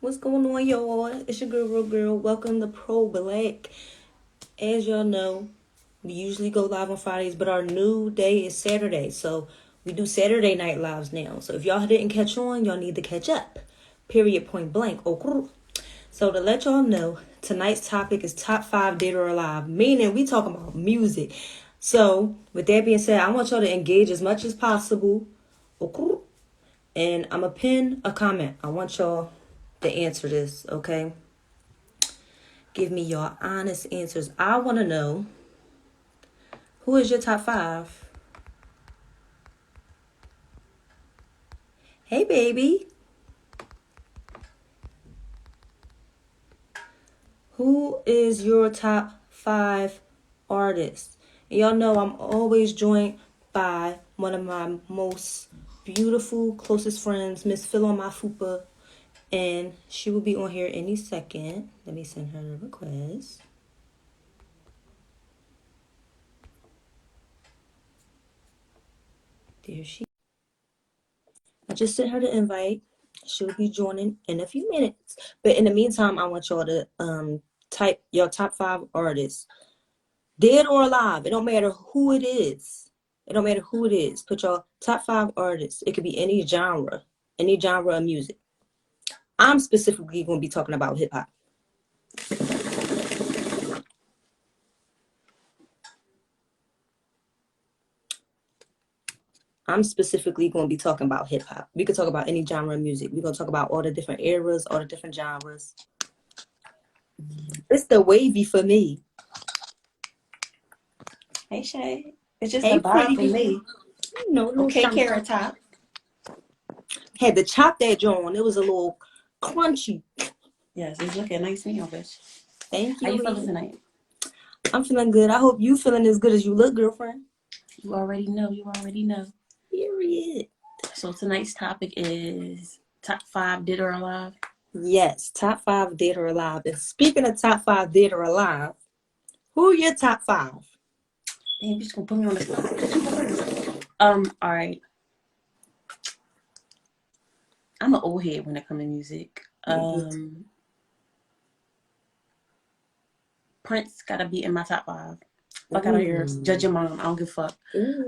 What's going on, y'all? It's your girl, real girl. Welcome to ProBLK. As y'all know, we usually go live on Fridays, but our new day is Saturday. So we do Saturday night lives now. So if y'all didn't catch on, y'all need to catch up. Period, point blank. Okay. So to let y'all know, tonight's topic is top 5 dead or alive, meaning we talking about music. So with that being said, I want y'all to engage as much as possible. Okay. And I'm going to pin a comment. I want y'all to answer this, okay? Give me your honest answers. I want to know, who is your top 5? Hey, baby. Who is your top 5 artists? And y'all know I'm always joined by one of my most beautiful, closest friends, Miss Phil on my fupa. And she will be on here any second. Let me send her a request. There she. I just sent her the invite. She'll be joining in a few minutes. But in the meantime, I want y'all to type your top 5 artists. Dead or alive. It don't matter who it is. It don't matter who it is. Put your top 5 artists. It could be any genre of music. I'm specifically going to be talking about hip hop. I'm specifically going to be talking about hip hop. We could talk about any genre of music. We're going to talk about all the different eras, all the different genres. It's the wavy for me. Hey Shay, it's just Hey, a vibe pretty for girl. me. No, Okay, Carrot Top. had to chop that joint. It was a little crunchy. Yes, it's looking nice meal, bitch. Thank How you, you feeling lady. tonight? I'm feeling good. I hope you feeling as good as you look, girlfriend. You already know. You already know. Period. So tonight's topic is top 5 dead or alive. Yes, top 5 dead or alive. And speaking of top 5 dead or alive, who are your top 5? Damn, you just gonna put me on the spot. All right. I'm an old head when it comes to music. Prince gotta be in my top 5. Fuck out of here. Judge your mom. I don't give a fuck.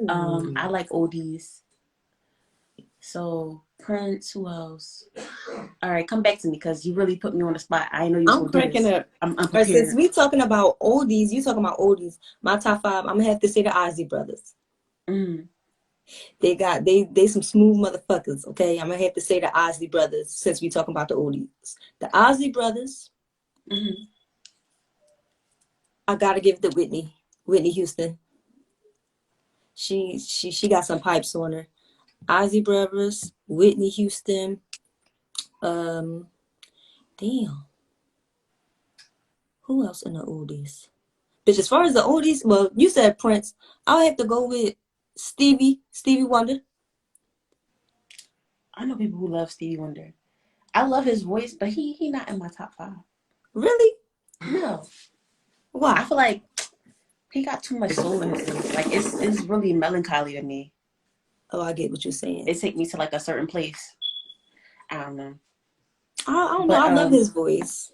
I like oldies. So Prince, who else? All right, come back to me because you really put me on the spot. I didn't know you was I'm gonna do cracking this. up. I'm But since unprepared. we talking about oldies, you talking about oldies. My top 5, I'm gonna have to say the Ozzy brothers. They some smooth motherfuckers, okay? I'm gonna have to say the Ozzy brothers since we talking about the oldies. The Ozzy brothers. I gotta give it to Whitney Houston. She got some pipes on her. Ozzy brothers, Whitney Houston. Damn. Who else in the oldies? But as far as the oldies, well, you said Prince. I'll have to go with Stevie Wonder. I know people who love Stevie Wonder. I love his voice, but he not in my top 5. Really? No. Why? I feel like he got too much soul in his voice. Like it's really melancholy to me. Oh, I get what you're saying. It take me to like a certain place. I don't know. I don't know. I love his voice.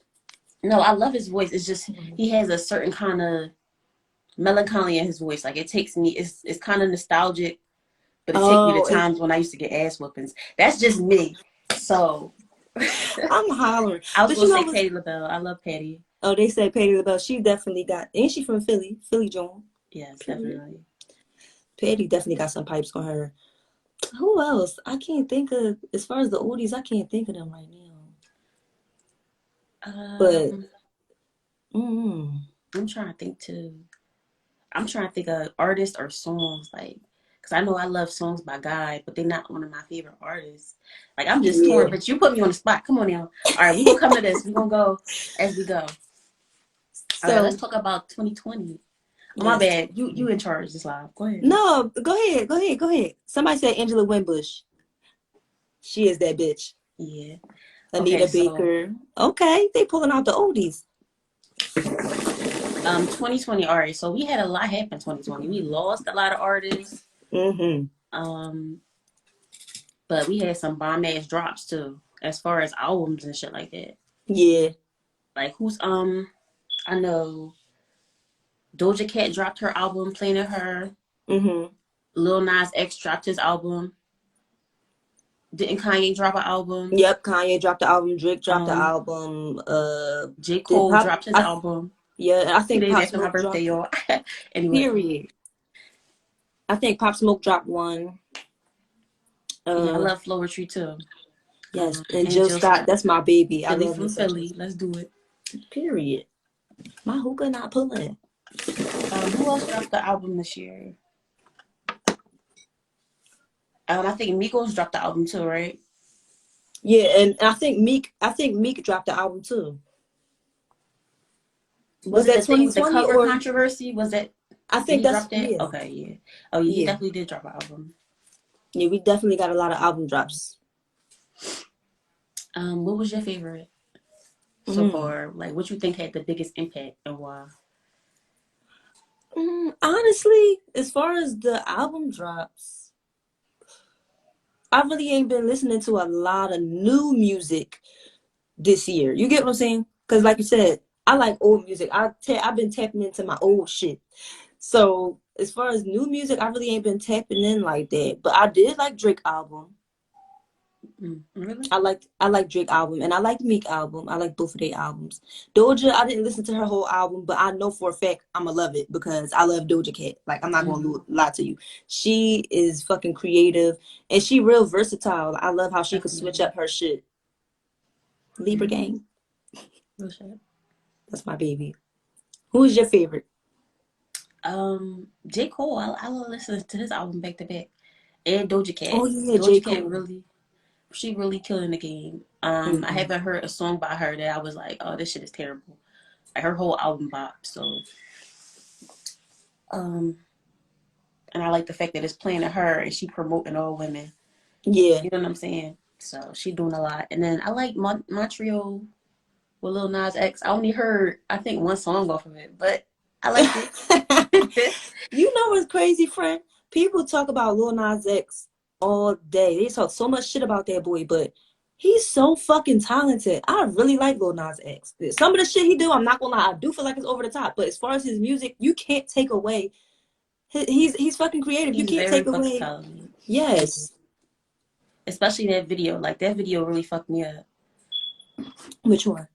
No, I love his voice. It's just he has a certain kind of melancholy in his voice. Like it takes me. It's kind of nostalgic, but it takes me to times when I used to get ass whoopings. That's just me. So I'm hollering. I was But gonna say Patti LaBelle. I love Patti. Oh, they said Patti LaBelle. She definitely got. Ain't she from Philly? Philly Joan. Yes, definitely. Patti definitely got some pipes on her. Who else? I can't think of. As far as the oldies, I can't think of them right now. But I'm trying to think too. I'm trying to think of artists or songs, like, because I know I love songs by Guy, but they're not one of my favorite artists. Like, I'm just torn, but you put me on the spot. Come on now. All right, we're going to come to this. We're going to go as we go. So, all right, let's talk about 2020. Oh, my bad. You in charge this live. Go ahead. No, go ahead. Somebody said Angela Winbush. She is that bitch. Yeah. Anita Baker. Okay, they pulling out the oldies. 2020. All right, so we had a lot happen in 2020. We lost a lot of artists. But we had some bomb ass drops too. as far as albums and shit like that. Yeah. Like who's I know Doja Cat dropped her album, Planet Her. Mm-hmm. Lil Nas X dropped his album. Didn't Kanye drop an album? Yep, Kanye dropped the album. Drake dropped the Um, album. J. Did Cole Pop? dropped his album Yeah, I 2 think days Pop after my Smoke birthday, dropped. y'all. Anyway, Period. I think Pop Smoke dropped one. yeah, I Uh, love Floetry too. yes, and And Jill Jill Scott. Scott. That's my baby. I Philly love me from some Jill Philly. Scott. Let's do it. Period. My hookah not pulling. Who else dropped the album this year? I think Migos dropped the album too, right? Yeah, and I think Meek dropped the album too. Was Was it that the thing with the 2020 cover or controversy? Was that I did think he that's drop that? yeah. Okay, yeah. Oh yeah, he Yeah. definitely did drop an album. Yeah, we definitely got a lot of album drops. What was your favorite so far? Like, what you think had the biggest impact and why? Honestly, as far as the album drops, I really ain't been listening to a lot of new music this year. You get what I'm saying? Because like you said, I like old music. I've been tapping into my old shit. So as far as new music, I really ain't been tapping in like that. But I did like Drake album. Really? I like Drake album and I like Meek album. I like both of their albums. Doja, I didn't listen to her whole album, but I know for a fact I'ma love it because I love Doja Cat. Like I'm not gonna lie to you. She is fucking creative and she real versatile. I love how she could switch up her shit. Libra gang. Real shit. That's my baby. Who's your favorite? J. Cole, I listen to his album back to back. And Doja Cat. Oh yeah, J. Doja Cat Cole. really, she really killing the game. I Mm-hmm. haven't heard a song by her that I was like, oh, this shit is terrible. Like her whole album bop. So, um, and I like the fact that it's playing to her and she promoting all women. Yeah. You know what I'm saying? So she doing a lot. And then I like Montreal with Lil Nas X. I only heard I think one song off of it, but I liked it. You know what's crazy, friend? People talk about Lil Nas X all day. They talk so much shit about that boy, but he's so fucking talented. I really like Lil Nas X. Some of the shit he do, I'm not gonna lie, I do feel like it's over the top. But as far as his music, you can't take away. He's fucking creative. You He's can't very take fucking away. talented. Yes. Especially that video. Like that video really fucked me up. Which one?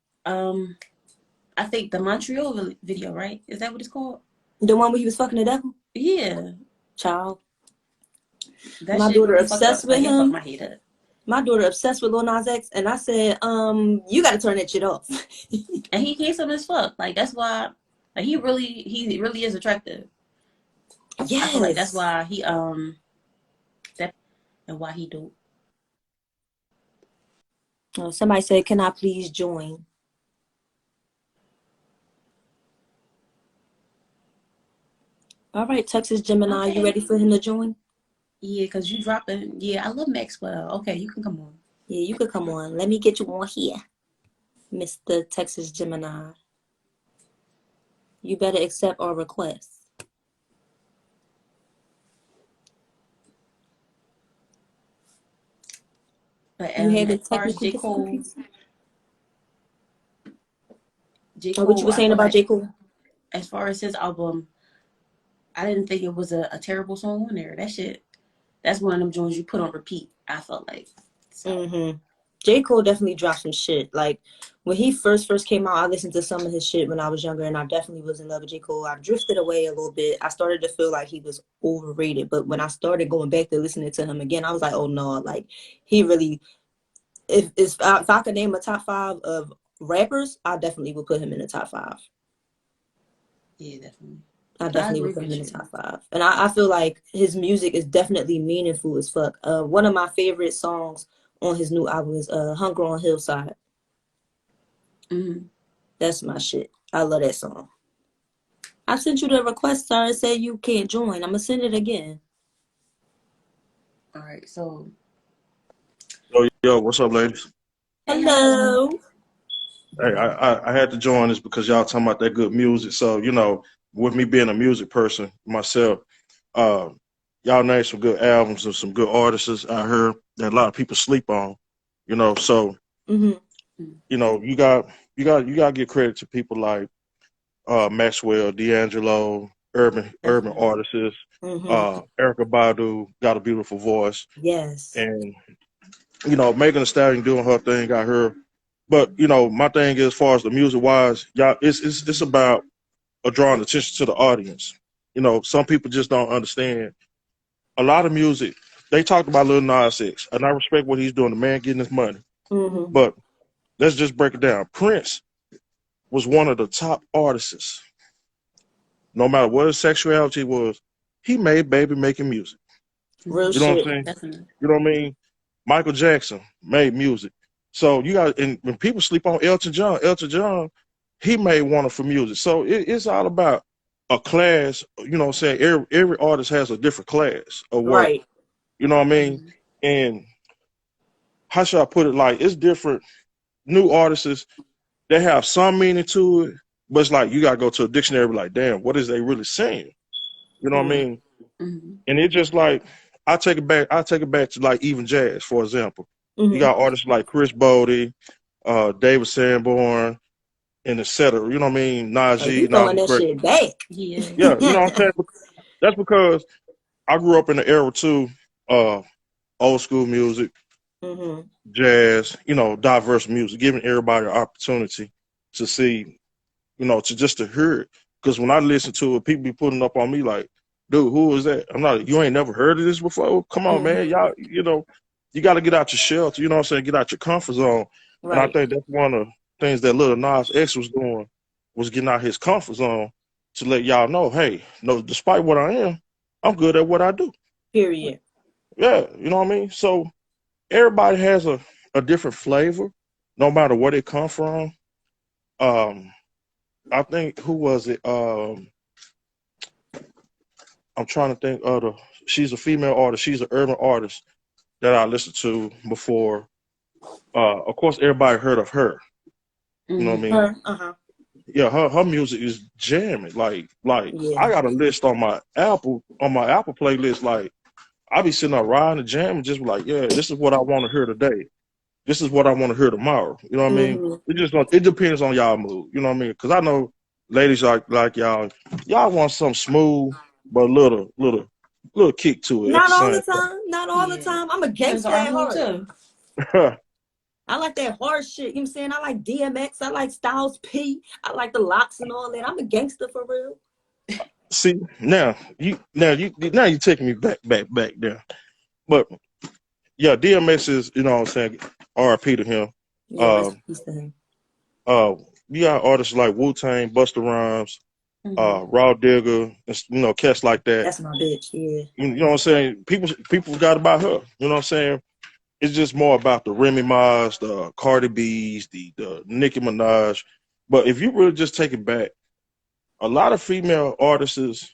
I think the Montreal video, right? Is that what it's called? The one where he was fucking the devil? Yeah. Child. That My shit daughter really fucked obsessed up. with Like it fucked him. my head up. My daughter obsessed with Lil Nas X, and I said, you gotta turn that shit off. And he handsome as fuck. Like that's why like he really is attractive. I feel like that's Yes. why he that and why he do. Oh, somebody said, can I please join? All right, Texas Gemini, you Okay. ready for him to join? Yeah, because you dropping. Yeah, I love Maxwell. Okay, you can come on. Yeah, you could come on. Let me get you on here, Mr. Texas Gemini. You better accept our request. But You as having far as technical difficulties? J. Or what you Cole, were I saying feel about like J. Cole? as far as his album, I didn't think it was a terrible song on there. That shit, that's one of them joints you put on repeat. I felt like so. Mm-hmm. J. Cole definitely dropped some shit. Like when he first came out, I listened to some of his shit when I was younger, and I definitely was in love with J. Cole. I drifted away a little bit. I started to feel like he was overrated, but when I started going back to listening to him again, I was like, oh no, like he really. If I could name a top 5 of rappers, I definitely would put him in the top 5. Yeah, definitely. I I definitely agree would put him in with the you. top 5. And I feel like his music is definitely meaningful as fuck. One of my favorite songs on his new album is Hunger on Hillside. Mm-hmm. That's my shit. I love that song. I sent you the request, sir. It said you can't join. I'm gonna send it again. All right, so Yo, what's up, ladies? hey, how you doing? Hello. Hey, I had to join this because y'all talking about that good music. So, with me being a music person myself, uh, y'all named some good albums and some good artists I heard that a lot of people sleep on. You know, so Mm-hmm. you know you got to give credit to people like Maxwell, D'Angelo, urban Definitely. artists. Mm-hmm. Erica Badu got a beautiful voice, Yes. and Megan Thee Stallion doing her thing got her. But my thing is, as far as the music wise, y'all, it's about drawing attention to the audience. Some people just don't understand. A lot of music, they talked about Lil Nas X, and I respect what he's doing. The man getting his money, Mm-hmm. Mm-hmm. but let's just break it down. Prince was one of the top artists. No matter what his sexuality was, he made baby making music. Real Mm-hmm. You know what I'm shit. saying? Definitely. You know what I mean? Michael Jackson made music. So you got, and when people sleep on Elton John, he made wonderful music. So it's all about a class. You know what I'm saying? Every artist has a different class of work. Right. You know what I mean? Mm-hmm. And how should I put it? Like, it's different. New artists, they have some meaning to it, but it's like you gotta go to a dictionary. Like, damn, what is they really saying? You know what I Mm-hmm. mean? Mm-hmm. And it just like I take it back. I take it back to like even jazz, for example. You Mm-hmm. got artists like Chris Bodie, David Sanborn, and etc. You know what I mean? Oh, you Najee and all throwing these that great. shit back. Yes. Yeah, you know what I'm saying? That's because I grew up in the era too, uh, old school music, Mm-hmm. jazz, diverse music, giving everybody an opportunity to see, to just to hear it. Because when I listen to it, people be putting up on me like, dude, who is that? I'm not, you ain't never heard of this before? Come on, man. Mm-hmm. Y'all, you got to get out your shelter, you know what I'm saying? Get out your comfort zone. And I Right. think that's one of the things that little Nas X was doing, was getting out his comfort zone to let y'all know, hey, no, despite what I am, I'm good at what I do. Period. Yeah, you know what I mean? So everybody has a different flavor, no matter where they come from. Um, I think, who was it? I'm trying to think of she's a female artist. She's an urban artist that I listened to before. Of course, everybody heard of her. You know what I Mm-hmm. mean? Her. Uh-huh. Yeah, her music is jamming. Like Yeah. I got a list on my Apple playlist. Like I be sitting there riding the jam and just be like, yeah, this is what I want to hear today. This is what I want to hear tomorrow. You know what I mean? Mm-hmm. It depends on y'all mood. You know what I mean? Because I know ladies like y'all want something smooth but little kick to it at the Not all the same time. Not all the Yeah. time. I'm a Depends gangster on our at mood heart. too. time. I like that hard shit. You know what I'm saying? I like DMX. I like Styles P. I like the locks and all that. I'm a gangster for real. See, now you taking me back there. But yeah, DMX is, what I'm saying, R.I.P. to him. Yeah, rest Um, in peace to him. uh, you got artists like Wu Tang, Busta Rhymes, Mm-hmm. Raw Digger, and cats like that. That's my bitch. Yeah. You know what I'm saying? People forgot about her. You know what I'm saying? It's just more about the Remy Ma's, the Cardi B's, the Nicki Minaj. But if you really just take it back, a lot of female artists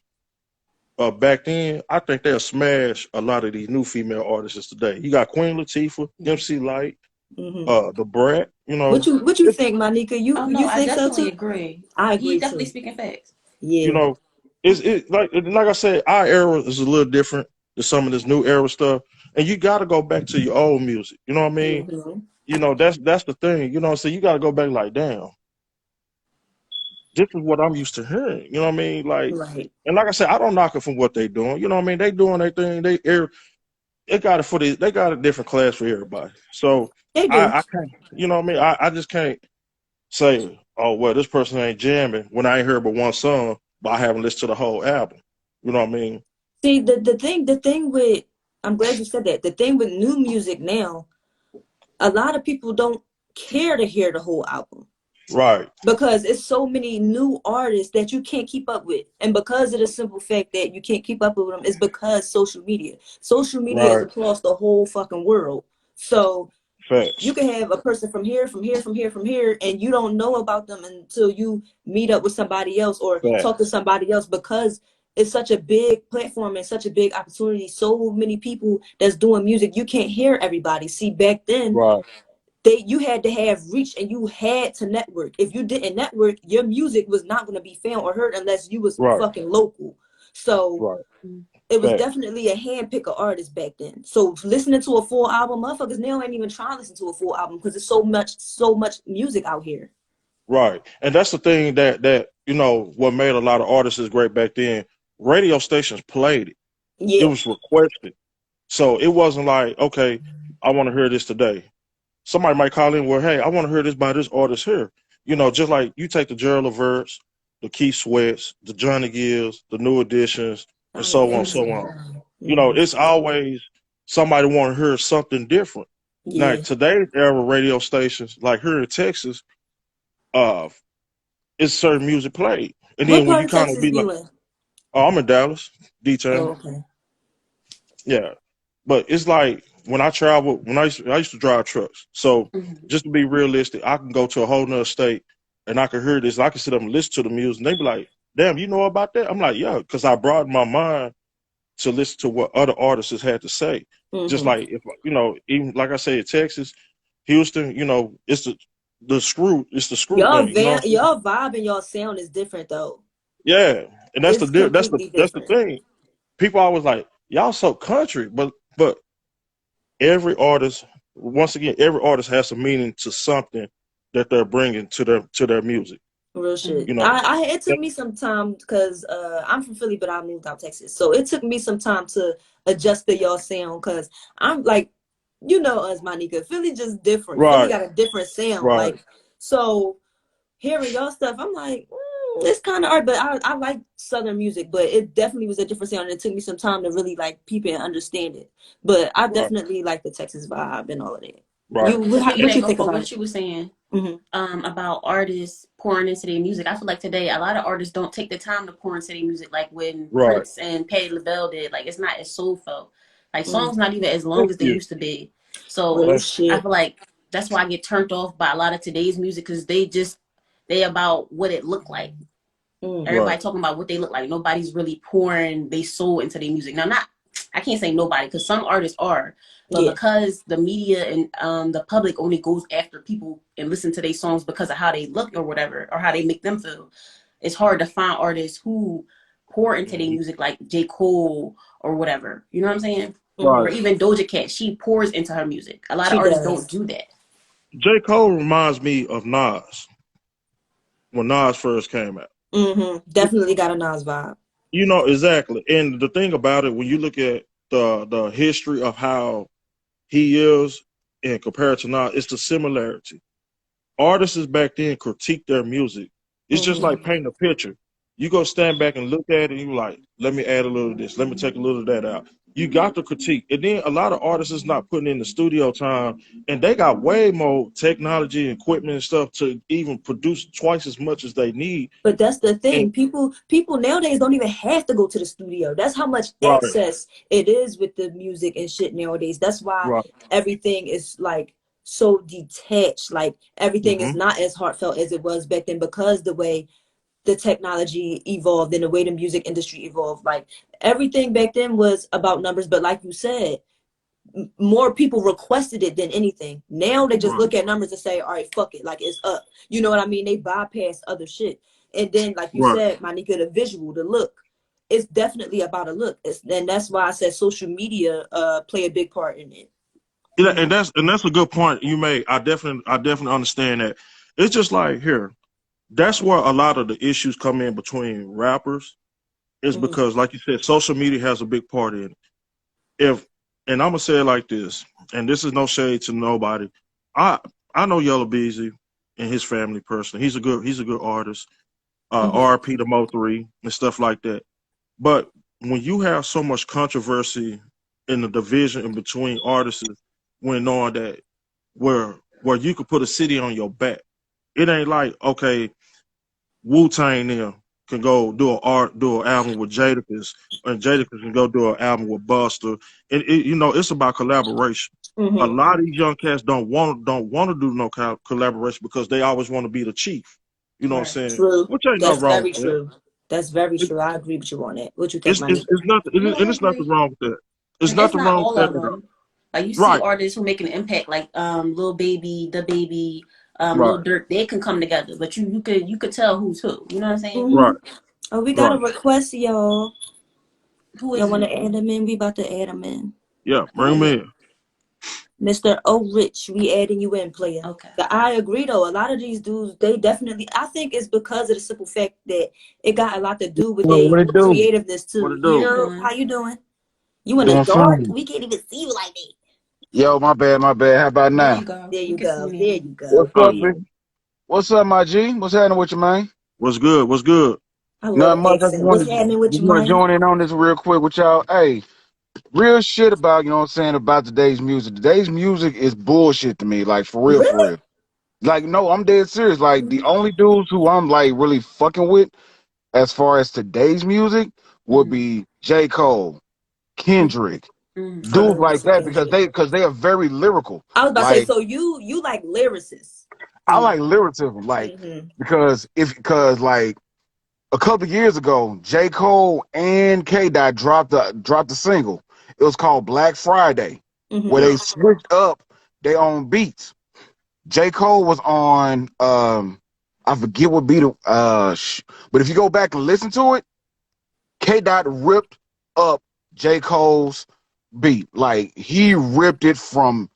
back then, I think they'll smash a lot of these new female artists today. You got Queen Latifah, Yeah. MC Light, Mm-hmm. the Brat. What you It's, think, Monica? You Oh no, you I think so definitely too? agree. I He agree definitely too. speaking facts. you Yeah. know, it's like I said, our era is a little different than some of this new era stuff, and you got to go back to your old music. You know what I mean? Mm-hmm. That's the thing. So you got to go back like, damn, this is what I'm used to hearing. You know what I mean? Like, Right. and like I said, I don't knock it from what they doing. You know what I mean? They doing their thing. They got it they got a different class for everybody. So They do. I can't. You know what I mean? I just can't say, oh well, this person ain't jamming when I ain't heard but one song, but I haven't listened to the whole album. You know what I mean? See, the thing with, I'm glad you said that. The thing with new music now, a lot of people don't care to hear the whole album Right, because it's so many new artists that you can't keep up with. And because of the simple fact that you can't keep up with them is because social media is right. across the whole fucking world. So you Facts, can have a person from here, from here, and you don't know about them until you meet up with somebody else or talk to facts. somebody else because it's such a big platform and such a big opportunity. So many people that's doing music, you can't hear everybody. See, back then, Right, you had to have reach and you had to network. If you didn't network, your music was not going to be found or heard unless you was right, fucking local. So right. it was Facts. definitely a handpick of artists back then. So listening to a full album, motherfuckers now ain't even trying to listen to a full album because there's so much music out here. Right. And that's the thing that what made a lot of artists great back then. Radio stations played it. It Yeah. was requested. So it wasn't like, okay, I want to hear this today. Somebody might call in, well, hey, I want to hear this by this artist here. Just like you take the Gerald Leverts, the Keith Sweats, the Johnny Gills, the New Editions, and I know so on, every so single on. one. Mm-hmm. It's always somebody want to hear something different. Now, Yeah. today's era radio stations, like here in Texas, uh, it's certain music played. And What then when part you of kind of Texas be like, you in? oh, I'm in Dallas, Oh, D-Town. okay. Yeah. But it's like when I travel, I used to drive trucks. So Mhm. just to be realistic, I can go to a whole nother state and I can hear this. I can sit up and listen to the music. And they be like, damn, you know about that? I'm like, yeah, because I broadened my mind to listen to what other artists had to say. Just Mm-hmm. like if even like I said, Texas, Houston, it's it's the screw thing. You know what I'm saying? Y'all vibe and y'all sound is different though. Yeah, and that's It's the that's the completely that's the different. thing. People always like y'all so country, but every artist, once again, every artist has a meaning to something that they're bringing to their music. Real shit. You know, It took me some time because I'm from Philly, but I moved out Texas, so it took me some time to adjust to y'all sound because I'm like, you know us, Monica. Philly just different. Philly right, got a different sound. right, Like so, hearing y'all stuff, I'm like, it's kind of art, but I like Southern music, but it definitely was a different sound. And it took me some time to really like peep it and understand it. But I right, definitely like the Texas vibe and all of that. right. To What you piggyback think off of about it? what you were saying, Mm-hmm. about artists pouring into their music. I feel like today a lot of artists don't take the time to pour into their music like when Right. Prince and Patti LaBelle did. Like it's not as soulful. Like Mm-hmm. songs not even as long Thank as they you. used to be. So Real Thank I shit. feel like that's why I get turned off by a lot of today's music because they about what it looked like. you. Mm. Right, Everybody talking about what they look like. Nobody's really pouring their soul into their music. Now, not I can't say nobody because some artists are, but Yeah. because the media and the public only goes after people and listen to their songs because of how they look or whatever or how they make them feel, it's hard to find artists who pour into their mhm, music like J. Cole or whatever. You know what I'm saying? Mm-hmm. Or right. even Doja Cat, she pours into her music. A lot of She artists don't does. do that. J. Cole reminds me of Nas when Nas first came out. Mm-hmm. Definitely got a Nas vibe. Exactly. And the thing about it, when you look at the history of how he is and compared to now, it's the similarity. Artists back then critique their music. It's just Mm-hmm. like painting a picture. You go stand back and look at it, and you like, let me add a little of this, let me take a little of that out. You got to critique. And then a lot of artists is not putting in the studio time, and they got way more technology, equipment, and stuff to even produce twice as much as they need. But that's the And thing. People nowadays don't even have to go to the studio. That's how much right, access it is with the music and shit nowadays. That's why right, everything is like so detached. Like everything is hmm not as heartfelt as it was back then because the way the technology evolved and the way the music industry evolved. Like everything back then was about numbers, but like you said, more people requested it than anything. Now they just right, look at numbers and say, all right, fuck it, like it's up. You know what I mean? They bypass other shit. And then, like you right. said, Monica, the visual, the look, it's definitely about a look. And that's why I said social media play a big part in it. Yeah, Mm-hmm. and that's a good point you made. I definitely understand that. It's just like here. That's where a lot of the issues come in between rappers is Mm-hmm. because, like you said, social media has a big part in it. If and I'm gonna say it like this, and this is no shade to nobody. I I know Yellow Beezy and his family personally. He's a good artist. Mm-hmm. RP to Mo3 and stuff like that. But when you have so much controversy in the division in between artists, when knowing that where you could put a city on your back, it ain't like okay, Wu Tang now can go do an album with Jadakiss, and Jadakiss can go do an album with Buster. And it's about collaboration. A Mm-hmm. lot of these young cats don't want to do no collaboration because they always want to be the chief. You know what I'm Right. saying? True. Which ain't nothing That's wrong very with that. true. That's very It, true. I agree with you on that. What you think, it's Monica? nothing. No, And I it's nothing agree. wrong with that. It's And it's nothing not wrong with all that of at all. them. Like you see Right, artists who make an impact, like Lil Baby, The Baby, Lil right, Durk. They can come together, but you could tell who's who. You know what I'm saying? right, Mm-hmm. Oh, we got a right. request, y'all. Who Y'all is want it? to add him in? We about to add him in. Yeah, Who bring is him it? in. Mr. O Rich, we adding you in, player. Okay. But I agree though. A lot of these dudes, they definitely. I think it's because of the simple fact that it got a lot to do with their What it do? creativeness What too. it How do? you Yeah, doing? how you doing? You in the Doing dark? fine. We can't even see you like that. Yo, my bad, my bad. How about There you now? go. There You you can see go. me There now. you go. What's Oh up, yeah. big? What's up, my G? What's happening with you, man? What's good? What's good? I love Nothing the much. I just accent. What's wanted happening with just you, want to man? join in on this real quick with y'all. Hey, real shit about, you know what I'm saying, about today's music. Today's music is bullshit to me, like for real, for Really? real. Like, no, I'm dead serious. Like, the only dudes who I'm like really fucking with as far as today's music would Mm-hmm. be J. Cole, Kendrick, Mm-hmm. I dudes love me like some that because Kendrick. they are very lyrical. I was about to say, Like, so you like lyricists. I like lyricism, like Mm-hmm. because like a couple of years ago, J. Cole and K Dot dropped a single. It was called Black Friday, where Mm-hmm. Yeah. they switched up their own beats. J. Cole was on I forget what beat but if you go back and listen to it, K Dot ripped up J. Cole's beat. Like he ripped it from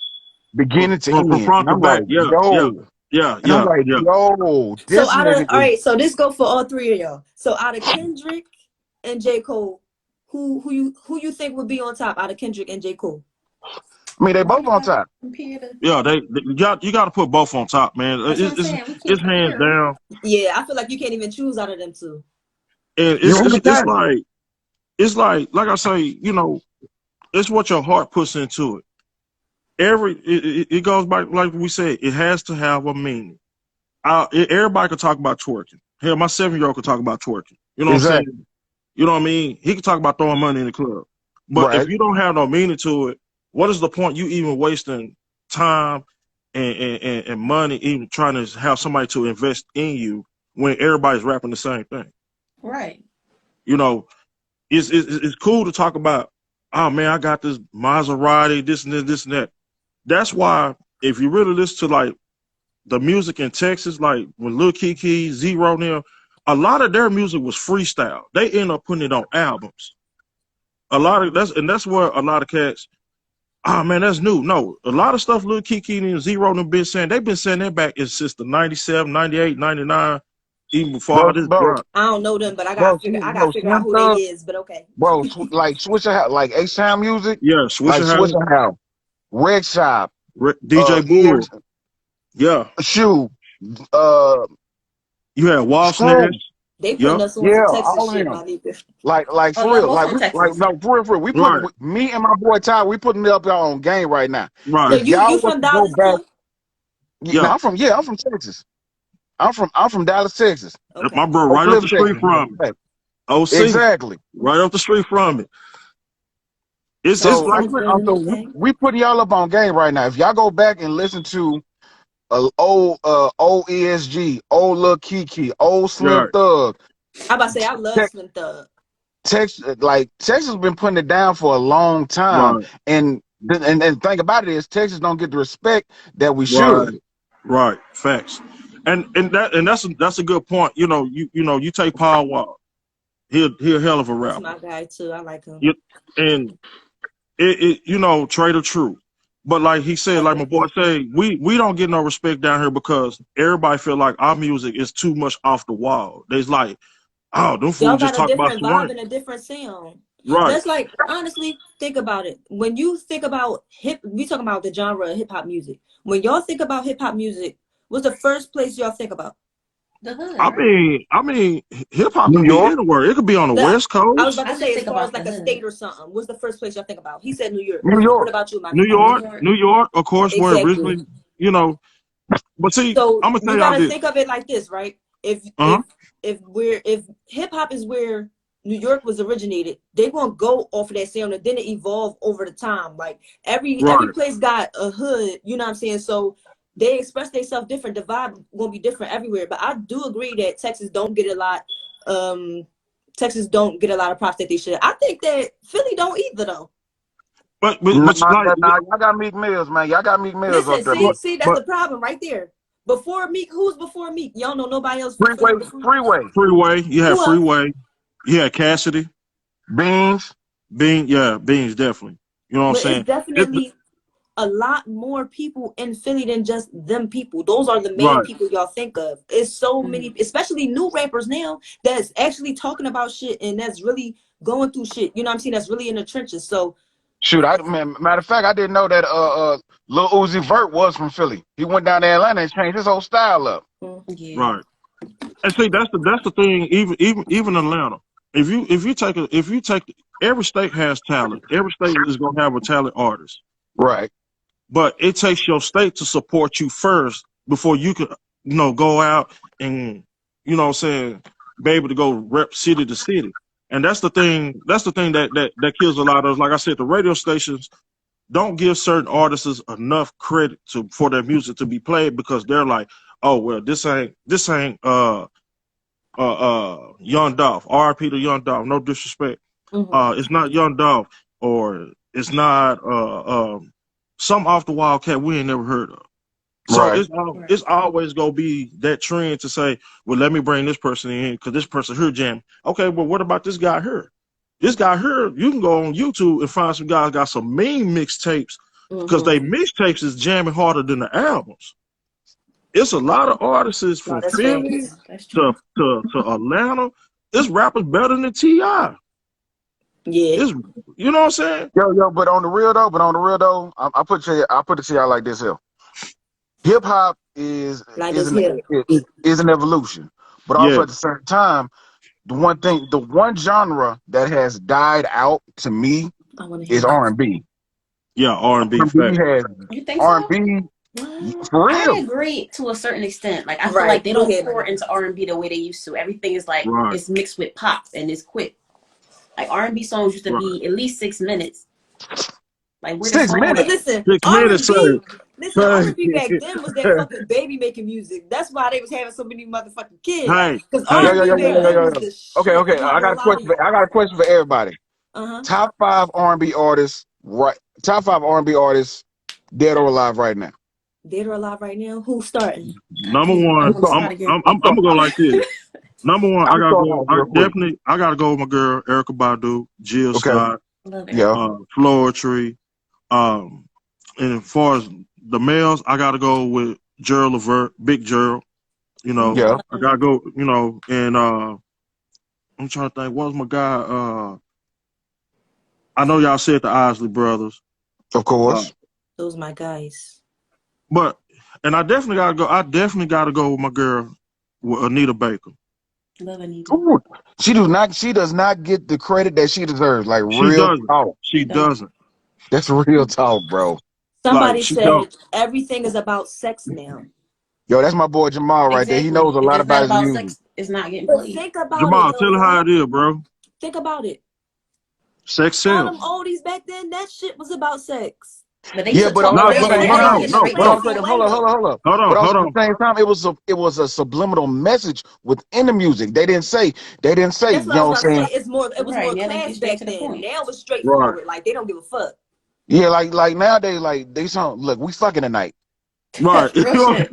beginning to From end. front And to I'm back. like, Yeah, yeah, yo. yeah, And I'm yeah, like, yeah. yo, So this out of nigga all is. right, so this go for all three of y'all. So out of Kendrick and J. Cole, who you think would be on top out of Kendrick and J. Cole? I mean, they Why both you on gotta top. compare the? Yeah, you got to put both on top, man. That's what I'm saying. We It's can't hands compare them. down, Yeah, I feel like you can't even choose out of them two. and You really can. it's like I say, it's what your heart puts into it. It goes back like we said. It has to have a meaning. Everybody could talk about twerking. Hell, my 7-year-old could talk about twerking. You know what I'm Exactly. saying? You know what I mean? He could talk about throwing money in the club. But if Right. you don't have no meaning to it, what is the point you even wasting time and money even trying to have somebody to invest in you when everybody's rapping the same thing? Right. You know, it's cool to talk about, oh man, I got this Maserati, this and this and that. That's why if you really listen to like the music in Texas, like when Lil Kiki, Zero, them, a lot of their music was freestyle. They end up putting it on albums. That's where a lot of cats, oh man, that's new. No, a lot of stuff Lil Kiki and Zero them been saying, they've been saying that back since the 97, 98, 99, even before all Bro, this bro, dropped. I don't know them, but I gotta bro, figure out Slim who they Thug, is. But okay. bro, like Swisher House, like H-Town music, Yeah, like Swisher House, Swisher House, Red Shop, DJ EMs, Bull. Yeah. Shoe, uh, You had Wall Snatch. Screw, They putting Yep. us on some yeah, Texas all of shit, them. my nigga. Like Oh, for y'all real, both like from like Texas. no, for real, we Right. me and my boy Ty, we putting it up on game right now. So Right. If you y'all was from to go Dallas back, too? Yeah. I'm from Texas. I'm from Dallas, Texas. My Okay. bro Oak right up Cliff, the street Texas. from me. OC. Exactly. Right up the street from me. It's So like, Okay. we putting y'all up on game right now. If y'all go back and listen to old ESG, old Lil Kiki, old Slim yeah, Thug, I about to say I love Tex, Slim Thug. Texas been putting it down for a long time, right, and think about it is Texas don't get the respect that we right, should. right. Facts. And that's a good point. You take Paul Wall. He a hell of a That's rapper. my guy too. I like him. You, and trade of truth. But like he said, like my boy Definitely. said, we don't get no respect down here because everybody feel like our music is too much off the wall. There's like, oh, them Y'all fools just got a talk about different vibe swing. and a different sound. Right. That's like honestly, think about it. When you think about we talking about the genre of hip hop music. When y'all think about hip hop music, what's the first place y'all think about? The hood, I right? mean, I mean, hip hop New can be York, anywhere. It could be on the The West I was Coast, about to I say just as think far as about the like a hood. state or something. What's the first place y'all think about? He said New York. New What York. about you, my New nigga? New York, York. New York, of course, where Exactly. originally, you know. But see, So I'm gonna tell you y'all gotta this. think of it like this, right? If Uh huh. if if hip hop is where New York was originated, they won't go off of that sound and then it evolve over the time. Like every Right. place got a hood, you know what I'm saying? So they express themselves different. The vibe won't be different everywhere. But I do agree that um Texas don't get a lot of props that they should. I think that Philly don't either though. But like, Nah, y'all got Meek Mills, man. Y'all got Meek Mills Listen, up there, see, but see, that's but the problem right there. Before Meek, who's before Meek? Y'all know nobody else Freeway, Philly before. Freeway, Freeway, you had Who else? Freeway, you had Cassidy, Beans. Beans definitely. You know what I'm But it's saying? It, definitely a lot more people in Philly than just them people. Those are the main right. people y'all think of. It's so many, Mhm. especially new rappers now, that's actually talking about shit and that's really going through shit. You know what I'm saying? That's really in the trenches. So Shoot, matter of fact, I didn't know that Lil Uzi Vert was from Philly. He went down to Atlanta and changed his whole style up. mm, Yeah. Right. And see, that's the thing. Even Atlanta. If you take every state has talent. Every state is gonna have a talent artist. Right. But it takes your state to support you first before you can, go out and, what I'm saying, be able to go rep city to city. And that's the thing. That's the thing that kills a lot of. Like I said, the radio stations don't give certain artists enough credit for their music to be played because they're like, oh well, this ain't Young Dolph. R.I.P. to Young Dolph. No disrespect. mhm. It's not Young Dolph, or it's not some off the Wildcat we ain't never heard of. So Right. it's Right. always gonna be that trend to say, well, let me bring this person in because this person here jam. Okay, well, what about this guy here? This guy here, you can go on YouTube and find some guys got some mean mixtapes because Mhm. they mixtapes is jamming harder than the albums. It's a lot of artists No, from that's Philly facts. Yeah, that's to true. to Atlanta. This rapper's better than Ti. Yeah. It's you know what I'm saying? Yo, I put it to y'all like this here. Hip hop Like it's hip. is an evolution, but also Yeah, at the same time, the one genre that has died out to me I want to hear is this. R&B. yeah, R&B R&B fact. has You think so? R&B What? for I real. agree to a certain extent. Like I feel Right. like they Go don't ahead, pour man. into R&B the way they used to. Everything is like Right, it's mixed with pop and it's quick. Like R&B songs used to right. be at least 6 minutes. Like where the Six song But minutes. at? listen, 6 minutes, R&B, sir. listen, Hey, R&B back then was that fucking baby making music. That's why they was having so many motherfucking kids. hey, Because hey. R&B back then was the Okay, shit. okay. I'm not gonna lie to y'all. I got a question for everybody. Uh-huh. Top five R&B artists, right? Top five R&B artists, dead or alive right now. Dead or alive right now? Who's starting? I Number can't. one, I'm I'm on the starting. spot again. I'm gonna go like this. Number one, I I'm gotta starting go. off real quick. I gotta go with my girl Erica Badu, Jill Okay. Scott, Love Yeah. Erica. Floetry. Um, and as far as the males, I gotta go with Gerald Levert, Big Gerald. You know, Yeah. I I love gotta go. And I'm trying to think. What was my guy? I know y'all said the Isley Brothers. Of Uh, course. Those my guys. but and I definitely gotta go. I definitely gotta go with my girl, with Anita Baker. love Anita. Ooh, she does not get the credit that she deserves. Like She real doesn't. talk. She She don't. doesn't. That's real talk, bro. Like Somebody she don't. said everything is about sex now. Yo, that's my boy Jamal right there. He Exactly. knows a If lot it's not about his about music. sex, it's not getting But played. think about it Jamal, though, tell her how right? it is, bro. Think about it. Sex All them sells. oldies back then, that shit was about sex. But they used Yeah, to but talk also No, at about the They but it, same and said they hold it didn't time, on. get in the a No, right but hold on. also playful treatment. way though. hold up. Hold on. But Hold also at on. the same time, it was a subliminal message within the music. They didn't say, That's you what I know was what about to I'm say. saying? It was Right. more Now they class get straight back to the then. point. Now it's Right. straightforward. Like they don't give a fuck. Yeah, like nowadays, like they sound look, we fucking tonight. Right. You Real know what shit.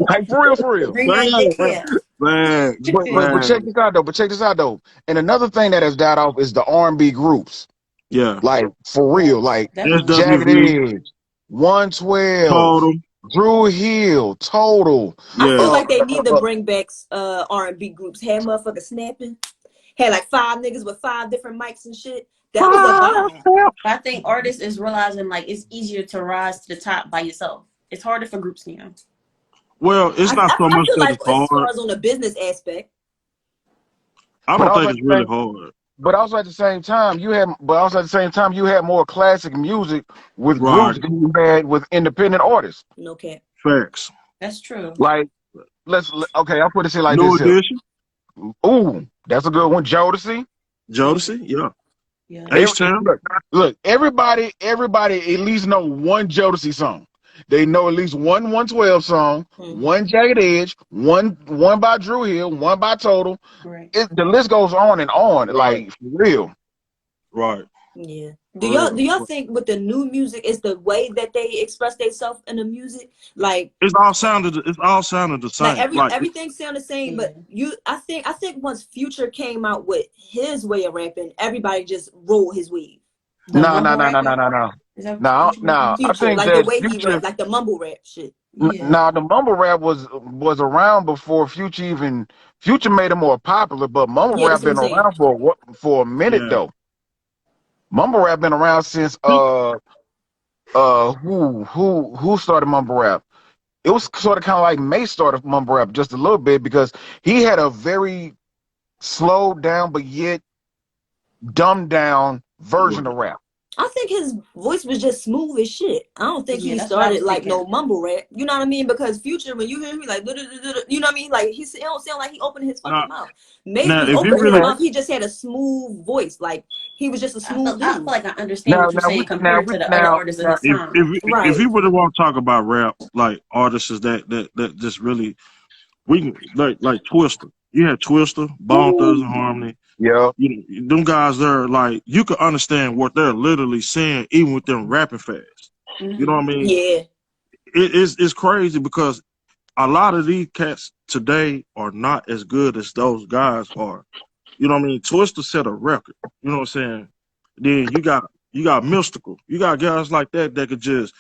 Like for real, for real. Bring your dick I'm here. saying? Man, But man. check this out though. And another thing that has died off is the R&B groups. Yeah. Like for real, Yes, like definitely. Jagged SWV, Edge, 112, Total. Drew Hill, Total. I feel Yeah. Uh, like they need to uh, bring back R&B groups. Had motherfuckers snapping. Had like 5 niggas with 5 different mics and shit. That was a vibe. But I think artists is realizing like it's easier to rise to the top by yourself. It's harder for groups now. Well, it's I, not I, so I much feel that like it's as far hard. as on the business aspect, I but don't also think at it's the really same, hard. but also at the same time, you had more classic music with Right. groups than you had with independent artists. no cap. Facts. That's true. Like okay, I'll put it like New this here. Edition, Ooh, that's a good one. Jodeci. Yeah. Jodeci, yeah. Yeah. Every, H-Town, look, everybody at least know one Jodeci song. They know at least one 112 song, Hmm. one Jagged Edge, one by Drew Hill, one by Total. Right. The list goes on and on, right, like for real. right. Yeah. Do For real. y'all think with the new music is the way that they express themselves in the music? It's all sounded the Like same. Like everything sound the same, Yeah. but I think once Future came out with his way of rapping, everybody just rolled his weave. The No, no, mumble no, no, no, rapper. no, no. Is that No, what you no. mean? I Future, think like the that way he Future. rap, like the mumble rap shit. Yeah. Now the mumble rap was around before Future even. Future made it more popular, but mumble Yeah, rap that's what I'm been saying. around for a minute yeah. though. Mumble rap been around since who started mumble rap? It was sort of kind of like May started mumble rap just a little bit because he had a very slowed down but yet dumbed down version of Right. rap. I think his voice was just smooth as shit. I don't think Yeah, he that's what I started was like no thinking. mumble rap. You know what I mean? Because Future, when you hear me like, you know what I mean? Like it don't sound like he opened his Now, fucking mouth. Maybe now he if you opened his really mouth. He just had a smooth voice. Like he was just a smooth I feel dude. like I understand Now, what you're now we, saying compared to the other artists of now, his time. if Right. you really want to talk about rap, like artists that just really we can like Twister. You had Twister, Bone Thugs and Harmony. yeah, Them guys there, like you can understand what they're literally saying, even with them rapping fast. You know what Hmm. I mean? Yeah. It's crazy because a lot of these cats today are not as good as those guys are. You know what I mean? Twister set a record. You know what I'm saying? Then you got Mystical. You got guys like that could just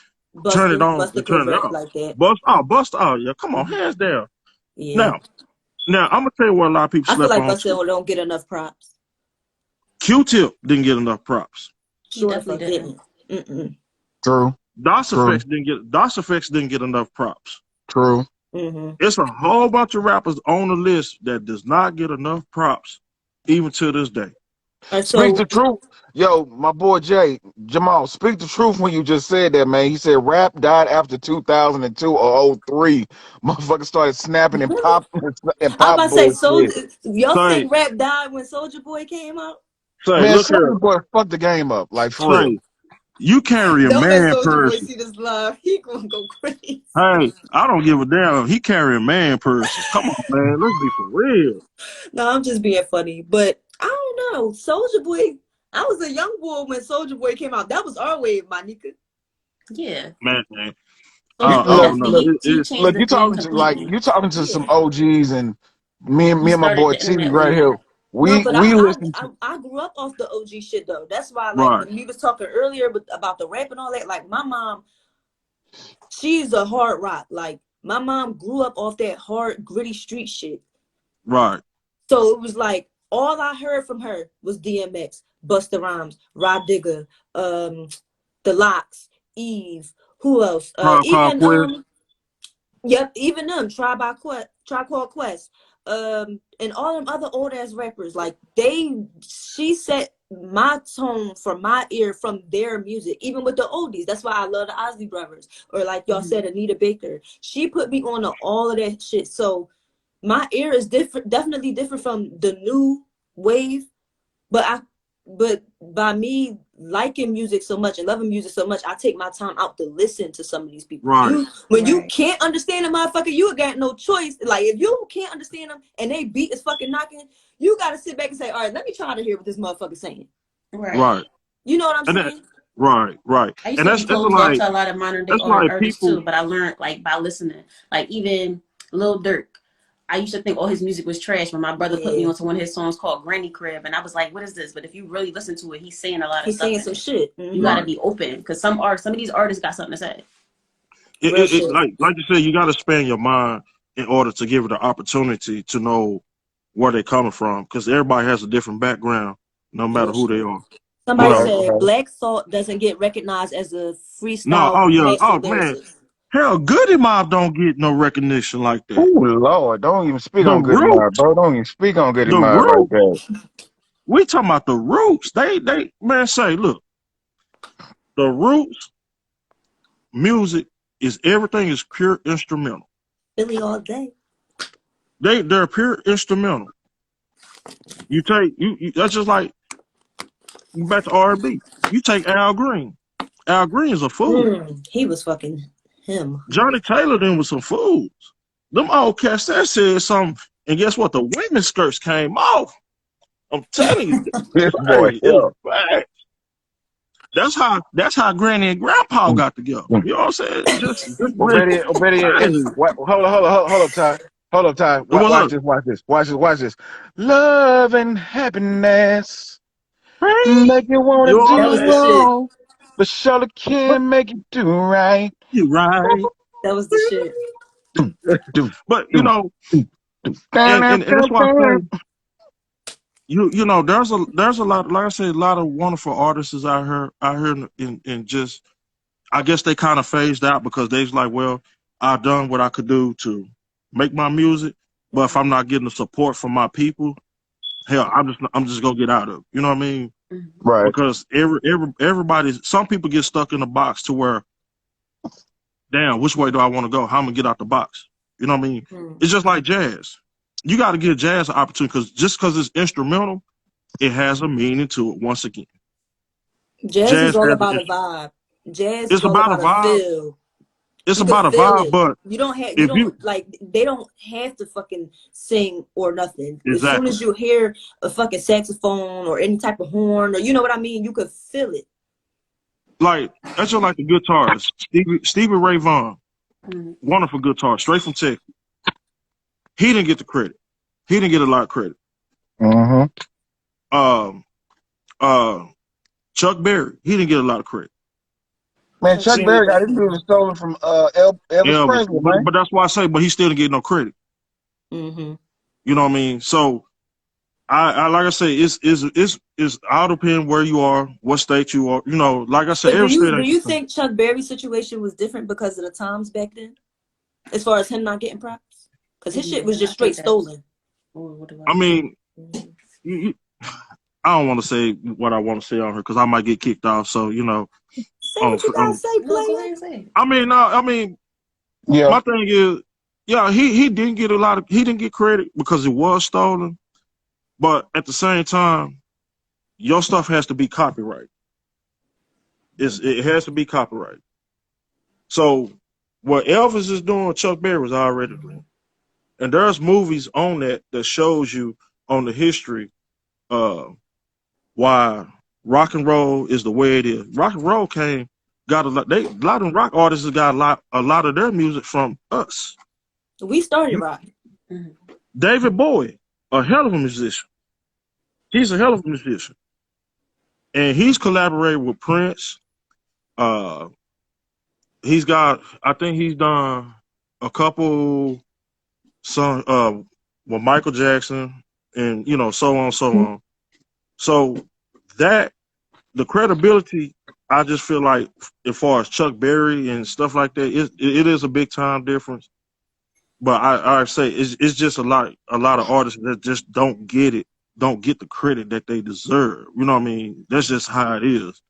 turn it on Buster and could turn it rap off. like that. Bust out, yeah. Come on, Hmm. hands down. Yeah. Now, I'm gonna tell you what a lot of people I feel slept like on Buster too. don't get enough props. Q-Tip didn't get enough props. He Sure the definitely fuck didn't. didn't. Mm-mm. true, true, DOS Effects didn't get enough props. true. Mm-hmm. It's a whole bunch of rappers on the list that does not get enough props, even to this day. All right, Speak the so truth. Yo, my boy Jamal, speak the truth when you just said that, man. He said rap died after 2002 or '03. Motherfucker started snapping and pop and I'm pop about to say, bullshit. y'all Say, think rap died when Soldier Boy came out? Man, look Soldier here, Boy fucked the game up, like for real. say, you carry a Don't let man Soldier Boy person. see this live. He gonna go crazy. Hey, I don't give a damn. He carrying man purses. Come on, man. Let's be for real. No, I'm just being funny. But I don't know. Soldier Boy, I was a young boy when Soldier Boy came out. That was our wave, my nigga. Yeah. Man. Soldier I Boy Look, don't definitely know. look, he It's changed look. the You game talking to completely. some Yeah. OGs, and He me and my started boy the T internet right wave. here. No, We but we listen to. I grew up off the OG shit though. That's why like right, when we was talking earlier about the rap and all that, like my mom, she's a hard rock. Like my mom grew up off that hard, gritty street shit. right. So it was like all I heard from her was DMX, Busta Rhymes, Rod Digger, The Locks, Eve. Who else? Tribe Called Even Quest. yep, even them, Tribe Called Quest, and all them other old ass rappers. Like she set my tone for my ear from their music, even with the oldies. That's why I love the Ozzy Brothers, or like y'all Hmm. said, Anita Baker. She put me on to all of that shit. So my ear is different, definitely different from the new wave. But by me liking music so much and loving music so much, I take my time out to listen to some of these people. Right, You when you Right. can't understand a motherfucker, you got no choice. Like if you can't understand them and they beat is fucking knocking, you gotta sit back and say, all right, let me try to hear what this motherfucker's saying. Right. right. You know what I'm And that, saying? right. I used And to be that's closed off like to a lot of modern day that's like artists people. too, but I learned like by listening. Like even Lil Durk. I used to think all his music was trash when my brother put me Yeah, onto one of his songs called Granny Crib, and I was like, "What is this?" But if you really listen to it, he's saying a lot of he's stuff saying in some it. shit. You got to Right. be open because some of these artists got something to say. Real shit. Like you said, you got to expand your mind in order to give it the opportunity to know where they're coming from, because everybody has a different background, no matter Real who they shit. are. Somebody But Right, said right. Black Salt doesn't get recognized as a no, freestyle oh yeah, master oh man, lyricist. hell, Goody Mob don't get no recognition like that. Oh Lord, don't even speak The on Goody Mob, Roots, bro. Don't even speak on Goody the Mob right Roots. there. We talking about the Roots. They man say, look, the Roots music is everything is pure instrumental. Billy all day. They're pure instrumental. You take that's just like you back to R&B. You take Al Green. Al Green is a fool. He was fucking him. Johnny Taylor then was some fools. Them old cats that said something, and guess what? The women's skirts came off. I'm telling you, This boy, hey, yeah. it's bad. That's how Granny and Grandpa got together. You know what I'm saying? Just Or better yet, childhood. hold up, Ty. Hold up, Ty. What's up? Watch this. Love and happiness Right? make you wanna You That do was already the shit. wrong, but surely but can make you do right. you right. That was the shit. Do, do, But you do, know, do, do. Down, down, and that's down, why I down. say you know there's a lot, like I said, a lot of wonderful artists out here in just, I guess they kind of phased out because they's like, well, I've done what I could do to make my music, but if I'm not getting the support from my people, hell, I'm just gonna get out of it. You know what I mean? Mm-hmm. Right. Because everybody, some people get stuck in a box to where, damn, which way do I want to go? How I'm gonna get out the box? You know what I mean? Mm-hmm. It's just like jazz. You got to give jazz an opportunity because just because it's instrumental, it has a meaning to it. Once again, Jazz is jazz all has an about a instrument. vibe. Jazz is It's all about a about a vibe. feel. It's You could about a feel vibe, it. but You if you don't like they don't have to fucking sing or nothing. As soon exactly as you hear a fucking saxophone or any type of horn or you know what I mean, you could feel it. like that's just like the guitarist Stevie Ray Vaughan, Mm-hmm. wonderful guitar, straight from Texas. He didn't get the credit. He didn't get a lot of credit. Mm-hmm. Um, uh, Chuck Berry, he didn't get a lot of credit. Man, Chuck Chuck See, Berry Berry got his definitely. music stolen from Elvis Elvis, Presley, man. but that's why I say, but he still didn't get no credit. Mm-hmm. You know what I mean? So I like I say, it's all depend where you are, what state you are. You know, like I said, But every state do ain't the you same. think Chuck Berry's situation was different because of the times back then, as far as him not getting props? Because his shit was Yeah, just I think straight that's. stolen. Oh, what do I I? mean, Mhm. you, you, I don't want to say what I want to say on her because I might get kicked off. So you know, Say what you gotta say, No, go player. ahead and say it. I mean, no, I mean, Yeah. my thing is, yeah, he didn't get a lot of, he didn't get credit because it was stolen. But at the same time, your stuff has to be copyright. It has to be copyright. So what Elvis is doing, Chuck Berry was already doing. And there's movies on that shows you on the history uh why rock and roll is the way it is. Rock and roll got a lot of rock artists got a lot of their music from us. We started rock. Mm-hmm. David Bowie, a hell of a musician. He's a hell of a musician. And he's collaborated with Prince. Uh I think he's done a couple some with Michael Jackson and you know so on so on. So that the credibility, I just feel like as far as Chuck Berry and stuff like that, it is a big time difference. But I say it's just a lot of artists that just don't get the credit that they deserve. You know what I mean? That's just how it is.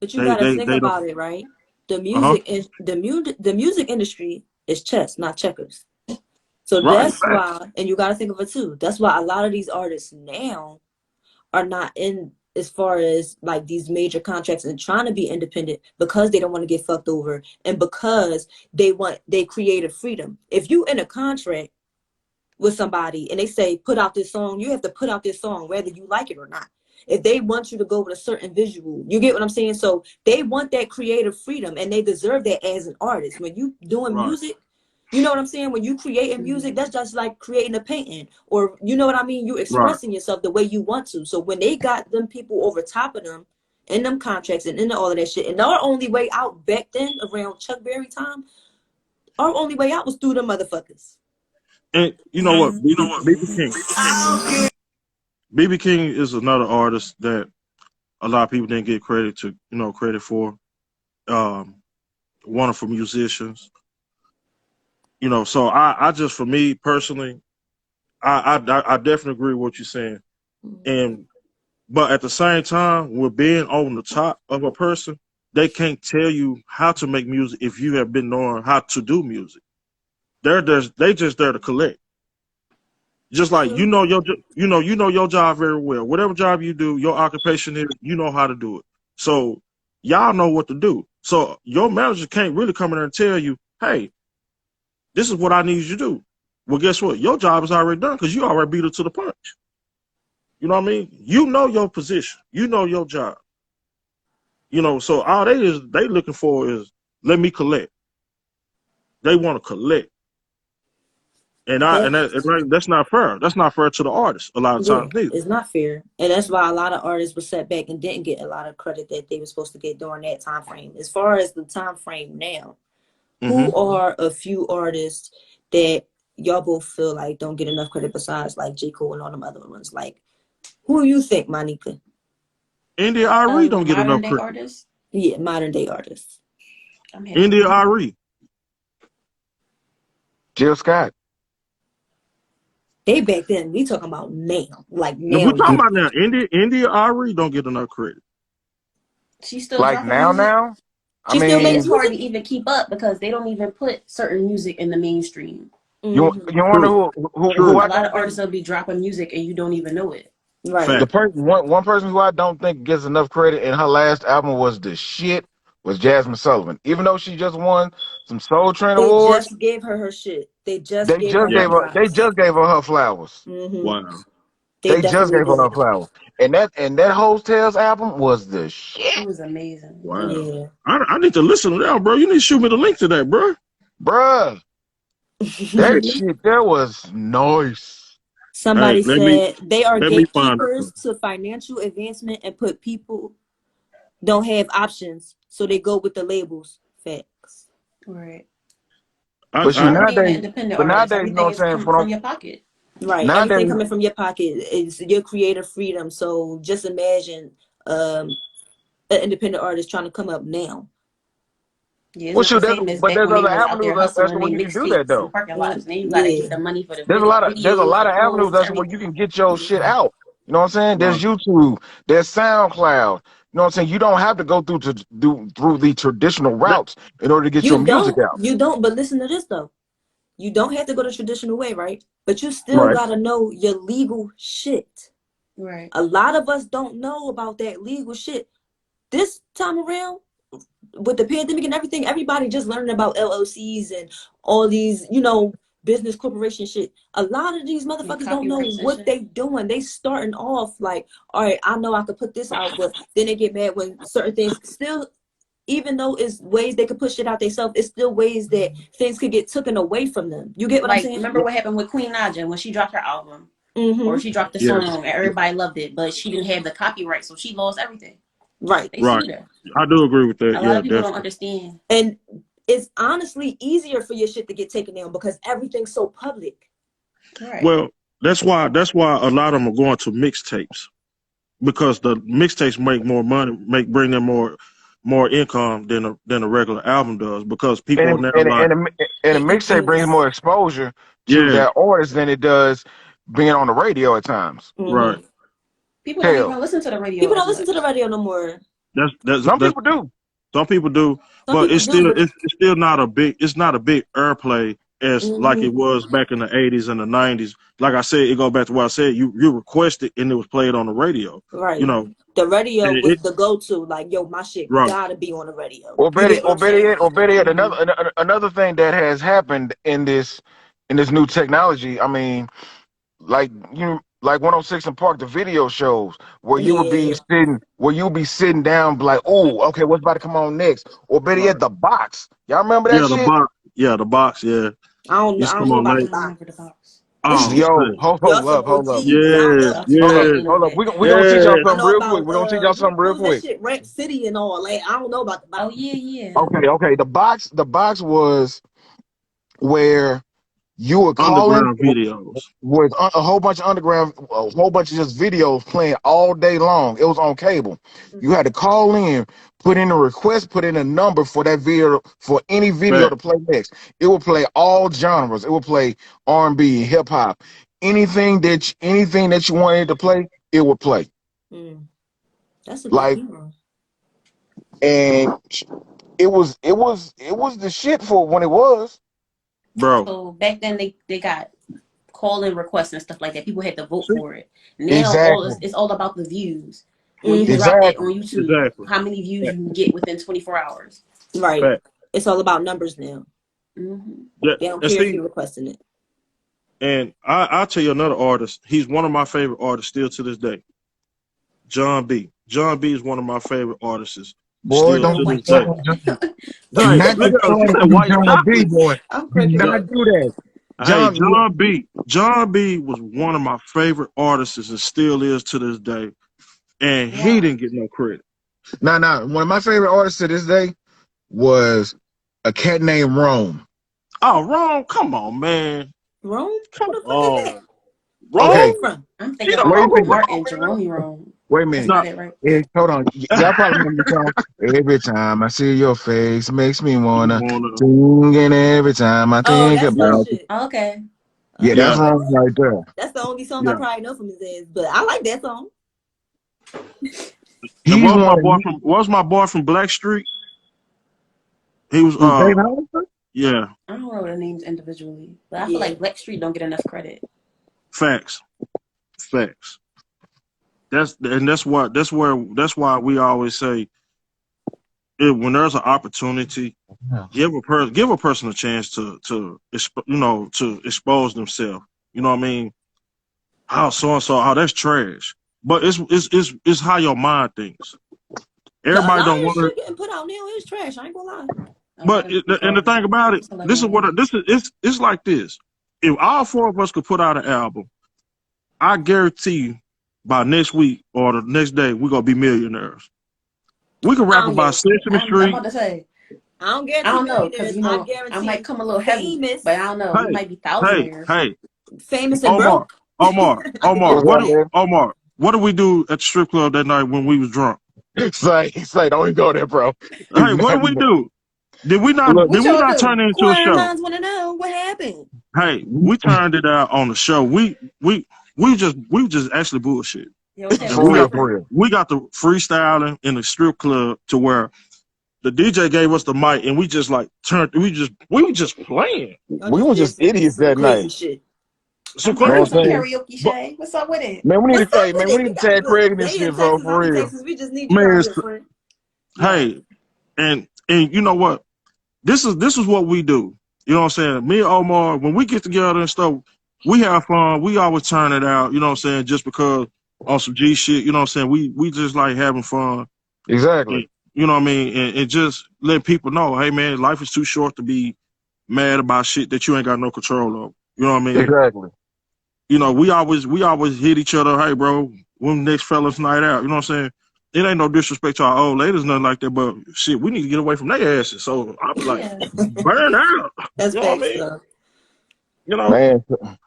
But you gotta think They don't. about it, right? Uh huh. The music industry is chess, not checkers. So Right. that's Fact. why, and you gotta think of it too. That's why a lot of these artists now are not in as far as like these major contracts and trying to be independent because they don't want to get fucked over and because they want their creative freedom. If you in a contract with somebody and they say put out this song, you have to put out this song whether you like it or not. If they want you to go with a certain visual, you get what I'm saying? So they want that creative freedom and they deserve that as an artist. When you doing Right. music, you know what I'm saying? When you creating music, that's just like creating a painting or you know what I mean? You Right. expressing yourself the way you want to. So when they got them people over top of them in them contracts and in all of that shit, and our only way out back then around Chuck Berry time, our only way out was through them motherfuckers. And you know what? BB King. BB King is another artist that a lot of people didn't get credit for. Um, Wonderful musicians. You know, so I just for me personally, I definitely agree with what you're saying. And but at the same time, with being on the top of a person, they can't tell you how to make music if you have been knowing how to do music. They just there to collect. Just like True. you know your job very well. Whatever job you do, your occupation is, you know how to do it. So y'all know what to do. So your manager can't really come in there and tell you, hey, this is what I need you to do. Well, guess what? Your job is already done because you already beat it to the punch. You know what I mean? You know your position. You know your job. You know, so all they looking for is let me collect. They want to collect. And that's not fair. That's not fair to the artist a lot of Yeah, times neither. it's not fair, and that's why a lot of artists were set back and didn't get a lot of credit that they were supposed to get during that time frame. As far as the time frame now, Mm-hmm. who are a few artists that y'all both feel like don't get enough credit besides like J. Cole and all them other ones? Like, who do you think, Monica? India Ari don't get Modern enough day credit. artists. Yeah, modern day artists. I'm having India Ari. Jill Scott. They back then. We talking about now, like Now we now. talking about now. India Ari don't get enough credit. She's still Like dropping music, now. I She still and makes it's mean, hard music. to even keep up because they don't even put certain music in the mainstream. you wonder True. who True. I A lot of don't think artists will be dropping music and you don't even know it. Right. the Fact. person one person who I don't think gets enough credit in her last album was the shit was Jasmine Sullivan. Even though she just won some Soul Train They awards, just gave her shit. They just gave her Yeah. her they props. just gave her flowers. Wow. They They just definitely gave her did. flowers. And that Hotels album was the shit, It was amazing. Wow. Yeah. I need to listen to that, bro. You need to shoot me the link to that, bro. bruh. That shit that was nice. Hey, Somebody said they are let me find gatekeepers that. to financial advancement and put people don't have options, so they go with the labels. Facts. Right. But It's see hard being an nowadays, independent but artist. nowadays, you know Everything what is I'm saying? coming from your pocket. Right. Everything Nowadays, coming from your pocket is your creative freedom. So just imagine an independent artist trying to come up now. Yeah, it's well, not the shoot, same as but back there's when they other was out avenues there as to hustling where their you can do that mixtapes in though. parking lots. Now you got to Yeah. get the money for the There's a videos, lot the of avenues clothes, that's where you everything. can get your shit out. You know what I'm saying? Right. There's YouTube, there's SoundCloud. You know what I'm saying? You don't have to go through the traditional That, routes in order to get your You music don't. out. You don't. But listen to this though. You don't have to go the traditional way, right? But you still right. gotta know your legal shit. Right. A lot of us don't know about that legal shit. This time around, with the pandemic and everything, everybody just learning about LLCs and all these, business corporation shit. A lot of these And motherfuckers don't know copyrights and what shit. they doing. They starting off like, all right, I know I could put this out, but then they get mad when certain things still, even though it's ways they could push it out themselves, it's still ways that things could get taken away from them. You get what I'm Like, saying? remember what happened with Queen Naja when she dropped her album? Or Mm-hmm. she dropped the Yes. song and everybody loved it, but she didn't have the copyright, so she lost everything. Right. They Right. sued her. I do agree with that. A lot Yeah, of people don't definitely. understand. And it's honestly easier for your shit to get taken down because everything's so public. Right. Well, that's why a lot of them are going to mixtapes because the mixtapes make more money, bring them more income than a regular album does because people are And now and like, and and a It mixtape brings is. more exposure to yeah, that artist than it does being on the radio at times. right. Mm-hmm. People don't even Hell, listen to the radio People as don't listen to the much. radio no more. some That's people do. some people do, Some but people it's do, still but it's still not a big airplay as like it mm-hmm. was back in the 80s and the 90s. Like I said, it go back to what I said. You request it and it was played on the radio. You Right. know, The radio and was the go-to. Like, yo, my shit right, gotta be on the radio. You get what I'm saying? Or better yet, Hmm. another thing that has happened in this new technology. I mean, like 106 in Park, the video shows Yeah. where you would be sitting down, be like, oh, okay, what's about to come on next? Or better right. yet, the box. Y'all remember that Yeah, the shit? box. Yeah, the box. Yeah, I used to don't come know on about I the late. don't box. remember the box. Oh, Yo, man. Y'all some hold up. OGs. I don't know Yes, about the Hold up, box. yes, hold up. We gonna teach y'all yes. I something know real quick. about We're gonna teach y'all something what real was that quick. shit? Rap City and all. Like, I don't know about the Oh box. yeah, yeah. Okay. The box was where you would call in Underground videos. with a whole bunch of underground, a whole bunch of just videos playing all day long. It was on cable. You Mm-hmm. had to call in, put in a request, put in a number for that video, for any video Back. to play next. It would play all genres. It would play R&B, hip hop, anything that you wanted to play, it would play. Mm. That's a good Like, era. and it was the shit for when it was. Bro. So back then they got call-in requests and stuff like that. People had to vote See? for it. Now Exactly. it's all about the views. When you Mm-hmm. drop that on Exactly. YouTube, Exactly. how many views Fact. you can get within 24 hours. Right. Fact. It's all about numbers now. Hmm. Yeah. They don't And care if see, you're requesting it. and I'll tell you another artist. He's one of my favorite artists still to this day. John B. John B is one of my favorite artists. Boy, Still Oh to don't my this day. do Hey, not look get at her. She started said on white John B, chocolate. boy. I'm Do cracking Yeah. not up. do that. Hey, John, John B was one of my favorite artists and still is to this day. And he Wow. didn't get no credit. nah. One of my favorite artists to this day was a cat named Rome. Oh, wrong. Come on, man. Rome? Who Come the fuck is that? on. Where Okay, that Wrong? from? I'm You thinking don't wait know about a who minute. Martin wrong Jerome wrong. Wait a That's minute. not is? it, right? Hold on. Y'all probably remember the song. Every time I see your face, makes me wanna No. sing, and every time I Oh, think that's his Yeah, about you. shit. Oh, okay. Yeah, that's yeah, You know wrong what? right there. That's the only song I yeah. probably know from his ass, but I like that song. And He's one of what was my boy from Blackstreet? He was who's Dave Hollister? yeah, I don't know the names individually, but I feel Yeah. like Blackstreet don't get enough credit. facts. Facts. That's why we always say when there's an opportunity, Yeah. give a person a chance to expose themselves. You know what I mean? How so and so, how that's trash. But it's how your mind thinks. A Everybody lot don't of want to. shit getting put out now is trash. I ain't gonna lie. A lot But of and the thing about it, it's a lot this is going what on. this is. It's like this. If all four of us could put out an album, I guarantee you, by next week or the next day, we're gonna be millionaires. We can I rap don't about guarantee it. Sesame I'm Street. about to say I don't I guarantee don't know because millionaires. you I know I might guarantee come a little heavy, but I famous, don't know. We Hey, might be hey, thousandaires. hey, famous and Omar, broke. Omar, What's up, man? what did we do at the strip club that night when we was drunk? Say, don't even go there, bro. Do Hey, what not did we even do? Did we not? look. Did What we y'all not turn do? it into a Inquiring show? minds want to know what happened. Hey, we turned it out on the show. We just actually bullshit, Yeah, what y'all and what For real, happened? for real. we got the freestyling in the strip club to where the DJ gave us the mic and we just like turned. We were just playing. Y'all We just were did just some idiots some that crazy night. shit. So I'm You know down crazy for what I'm some saying? shit. karaoke, But Shay. What's up with it? Man, What's up with we it? need We to got tag look. Craig in this They in shit, bro, Texas. I'm for in real. Texas. We just need you man, out it's, here, friend. Yeah. hey, and you know what? This is what we do. You know what I'm saying? Me and Omar, when we get together and stuff, we have fun. We always turn it out. You know what I'm saying? Just because on some G shit. You know what I'm saying? We just like having fun. Exactly. And, you know what I mean? And just let people know, hey man, life is too short to be mad about shit that you ain't got no control of. You know what I mean? Exactly. You know, we always hit each other, hey bro, when next fellas night out. You know what I'm saying? It ain't no disrespect to our old ladies, nothing like that, but shit, we need to get away from their asses. So I'll be like, Yeah. burn out. That's You know what I facts, mean? though. You know? Man,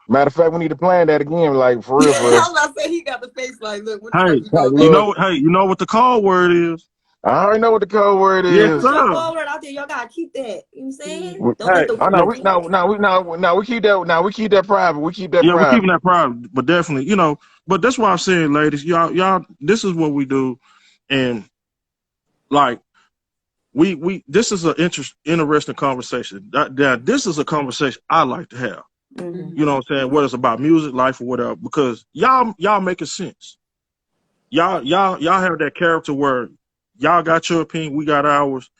matter of fact, we need to plan that again, like for real, for real. I'm about to say he got the face like, look, when the fuck Hey, you Like, doing, baby? look, you know what the code word is? I already know what the code word Yes, Put is. your sir. forward out there. Y'all gotta keep that. You know what I'm saying? Yeah. Don't let Hey, the Oh no, women we think no that. no we no we keep that we keep that private. We keep that yeah, we're keeping private. that private, but definitely, but that's why I'm saying, ladies, y'all, this is what we do. And like, this is an interesting conversation. This is a conversation I like to have. Mm-hmm. You know what I'm saying? Whether it's about music, life, or whatever, because y'all making sense. Y'all have that character where y'all got your opinion, we got ours,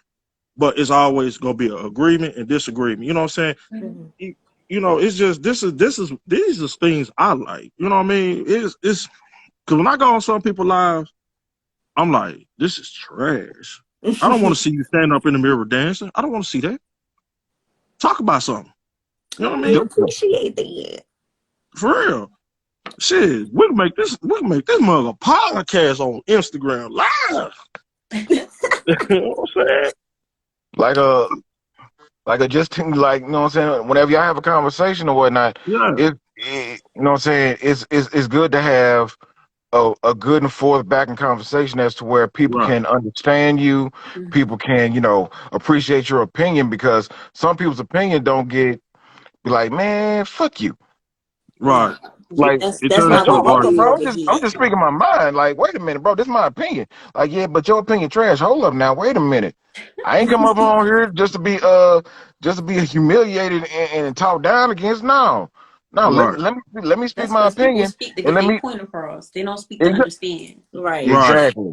but it's always gonna be an agreement and disagreement. You know what I'm saying? Mhm. Mm-hmm. It's just these are things I like. You know what I mean? It's because when I go on some people's lives, I'm like, this is trash. I don't want to see you stand up in the mirror dancing. I don't want to see that. Talk about something. You know what I I mean? appreciate that. For real. Shit, we can make this mother podcast on Instagram live. You know what I'm saying? Like just like you know what I'm saying. Whenever y'all have a conversation or whatnot, Yeah, you know what I'm saying. It's good to have a good and forth back and conversation as to where people right, can understand you, Mhm. people can appreciate your opinion because some people's opinion don't get be like man fuck you. right. Nah, Like, It that's turned not into what an we hold up, argument. do bro. over I'm here. just speaking my mind. Like, wait a minute, bro. This is my opinion. Like, yeah, but your opinion trash. Hold up now. Wait a minute. I ain't come up on here just to be humiliated and talked down against. No. No, Right, let me speak That's my because people opinion speak to and get let their me point across. They don't speak to exa- understand. Right. right. exactly.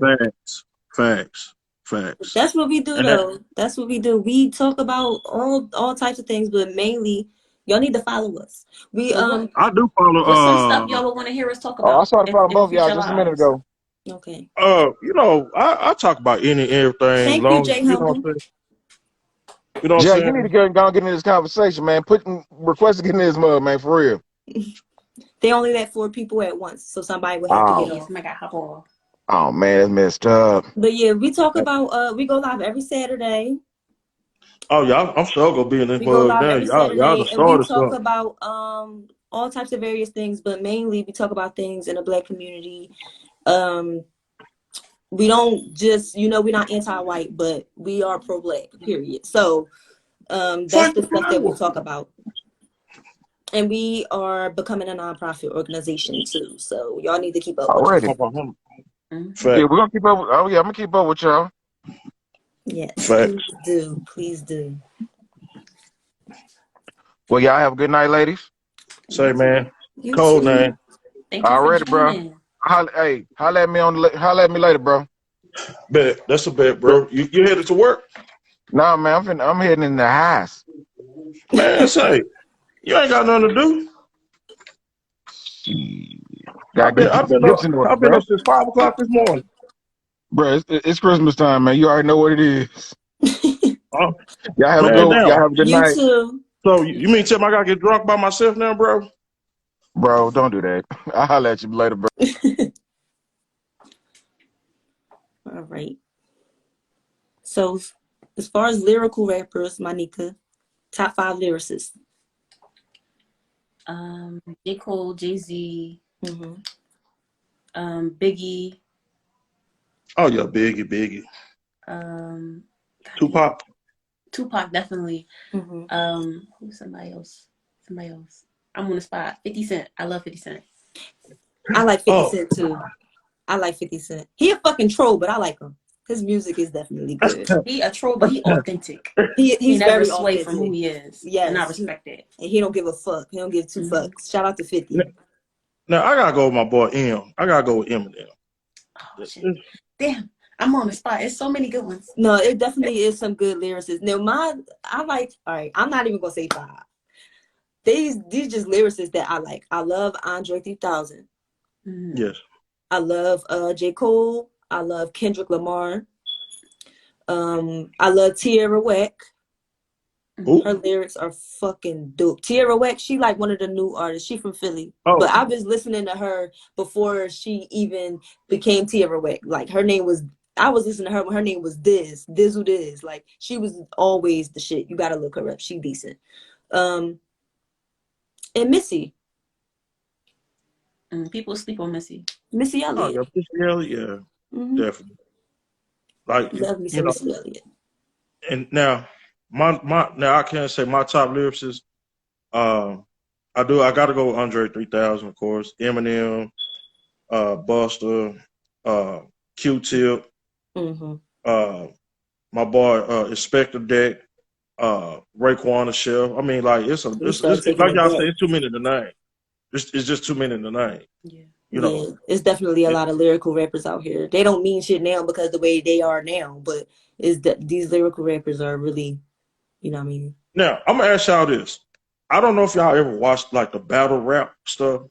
Facts. Facts. That's what we do, And that, though. That's what we do. We talk about all types of things, but mainly, y'all need to follow us. We So what I do follow. what's some stuff y'all would want to hear us talk Oh, I about started following in both of y'all future just a minute lives? ago. Okay. I talk about any and everything, Thank you, long as Jay you know what Humble. I'm saying. You know what Jay, I'm you need to saying? go and get in this conversation, man. Request to get in this mud, man, for real. They only let 4 people at once, so somebody would have to get Oh, Yeah, off. somebody got hop off. oh man, that's messed up. But yeah, we talk about we go live every Saturday. Oh yeah, I'm sure gonna be in this We go mug live now. every Y'all done Saturday and we started talk something. about all types of various things, but mainly we talk about things in the Black community. Um we don't just we're not anti-white, but we are pro-Black, period. So that's Fuck the stuff that we you. talk about. And we are becoming a nonprofit organization too. So y'all need to keep up with Already. us. Mm-hmm. Yeah, Fact, we're gonna keep up. Oh yeah, I'm gonna keep up with y'all. Yes, facts. please do. Please do. Well, y'all have a good night, ladies. You Say too. man, You code too. name. Thank you for Already, bro. joining. Hey, holla at me later, bro. Bet that's a bet, bro. You headed to work, Nah, man, I'm heading in the house. man. Say you ain't got nothing to do. Shit. Gotta get I've these been hips up. in order, I've been bro. up since 5 o'clock this morning. Bro, it's Christmas time, man. You already know what it is. Uh, man, Y'all now. have a good You night, too. So You you mean too. tell me I gotta get drunk by myself now, bro? bro. Don't do that. I'll holla at you later, bro. All right. So as far as lyrical rappers, Monica, top 5 lyricists. J. Cole, Jay-Z, Mm-hmm. Biggie, Oh yeah, Biggie, God damn, Tupac. Tupac definitely. Mm-hmm. Who's somebody else? Somebody else. I'm on the spot. 50 Cent. I love 50 Cent. I like 50 Oh, Cent too. I like 50 Cent. He a fucking troll, but I like him. His music is definitely good. He a troll, but he authentic. He He's never very sway from who authentic. he is, and I Yes. respect that. And he don't give a fuck. He don't give 2 Mm-hmm. fucks. Shout out to 50. now I gotta go with my boy M. I gotta go with Eminem. Oh shit! Damn, I'm on the spot. It's so many good ones. No, it definitely is some good lyricists. Now I like, all right, I'm not even gonna say 5. These just lyricists that I like. I love Andre 3000. Mm-hmm. Yes. I love J. Cole. I love Kendrick Lamar. I love Tierra Whack. Who? Her lyrics are fucking dope. Tierra Whack, she like one of the new artists. She from Philly. But Oh, I was listening to her before she even became Tierra Whack. Like her name was I was listening to her when her name was Diz who Diz. Like she was always the shit. You gotta look her up. She decent. Um and People sleep on Missy. Missy oh yeah, Elliott. yeah, Mm-hmm. definitely. Like Love me you some know, Missy Elliott. and now my now I can't say my top lyricists. Um, I gotta go with Andre 3000, of course. Eminem, Buster, uh, Q-Tip, Mm-hmm. uh, my boy Inspector Deck, Raekwon the Chef. I mean, like We started taking like it y'all back. say, it's too many to name. It's just too many to name. Yeah. You know. Yeah, it's definitely a Yeah. lot of lyrical rappers out here. They don't mean shit now because the way they are now, but is that these lyrical rappers are really, you know what I mean? Now I'm gonna ask y'all this. I don't know if y'all ever watched like the battle rap stuff,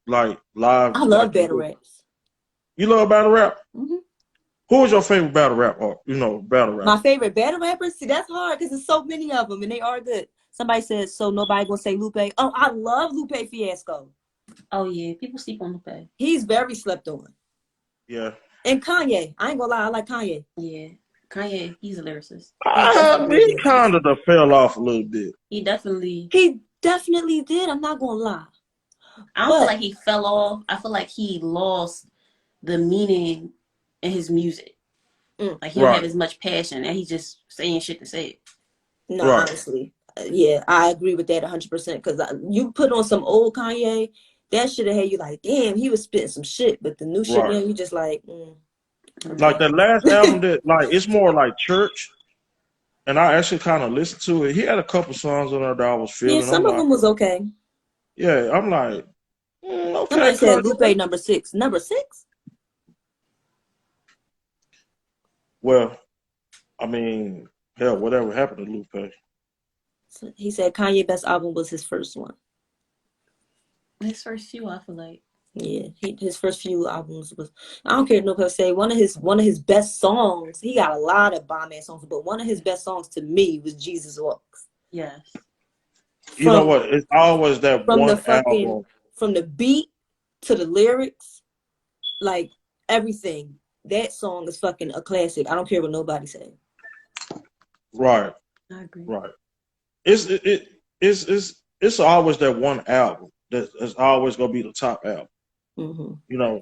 like live, I love like battle raps. you love battle rap. Hmm. Who was your favorite battle rap or battle My rapper? favorite battle rappers, see, that's hard because there's so many of them and they are good. Somebody says, so nobody gonna say Lupe. Oh, I love Lupe Fiasco. Oh yeah, people sleep on Lupe. He's very slept on. Yeah. And Kanye, I ain't gonna lie, I like Kanye. Yeah, Kanye, he's a lyricist. He's definitely a He lyricist. kind of fell off a little bit. He definitely. He definitely did. I'm not gonna lie. I don't feel But like he fell off. I feel like he lost the meaning in his music. mm, Like he don't have Right. as much passion, and he's just saying shit to say it. no, Right. honestly, yeah, I agree with that 100%. Because you put on some old Kanye, that should have had you like, damn, he was spitting some shit. But the new shit now, Right. you just like, Like okay. that last album that like it's more like church, and I actually kind of listened to it. He had a couple songs on there that I was Yeah, feeling. I'm some of like, them was okay. yeah. I'm like, okay, Somebody said Kanye. Lupe number 6. Number 6? Well, I mean, hell, whatever happened to Lupe? So he said Kanye best album was his first one. His first few, I feel like. Yeah, his first few albums was. I don't care what nobody say. One of his best songs. He got a lot of bomb ass songs, but one of his best songs to me was "Jesus Walks." Yes. You know From what? It's always that from the one fucking album. from the beat to the lyrics, like everything. That song is fucking a classic. I don't care what nobody say. Right, I agree. right. It's always that one album that is always gonna be the top album. Hmm. You know,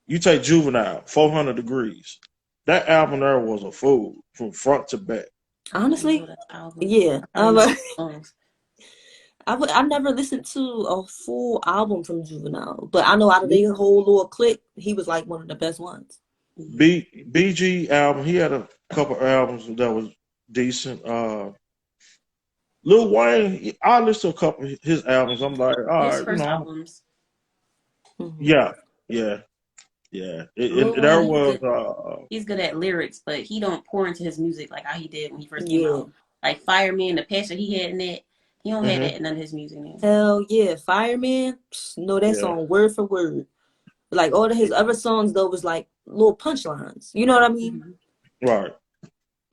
you take Juvenile, 400 Degrees. That album there was a fool from front to back. I know Honestly, that album. yeah. I probably know all the songs. I never listened to a full album from Juvenile, but I know out of B, their whole little clique, he was like one of the best ones. Yeah. BG album, he had a couple albums that was decent. Lil Wayne, I listened to a couple of his albums. I'm like, all His right, you first know, albums. Hmm. yeah, yeah, yeah. Lil There Wayne, was, he's good at lyrics, but he don't pour into his music like how he did when he first came Yeah. out. Like Fireman, the passion he had in that, he don't have hmm that in none of his music now. Hell yeah. Fireman, know that yeah, song word for word. Like all of his other songs though was like little punchlines. You know what I mean? Mm-hmm. right,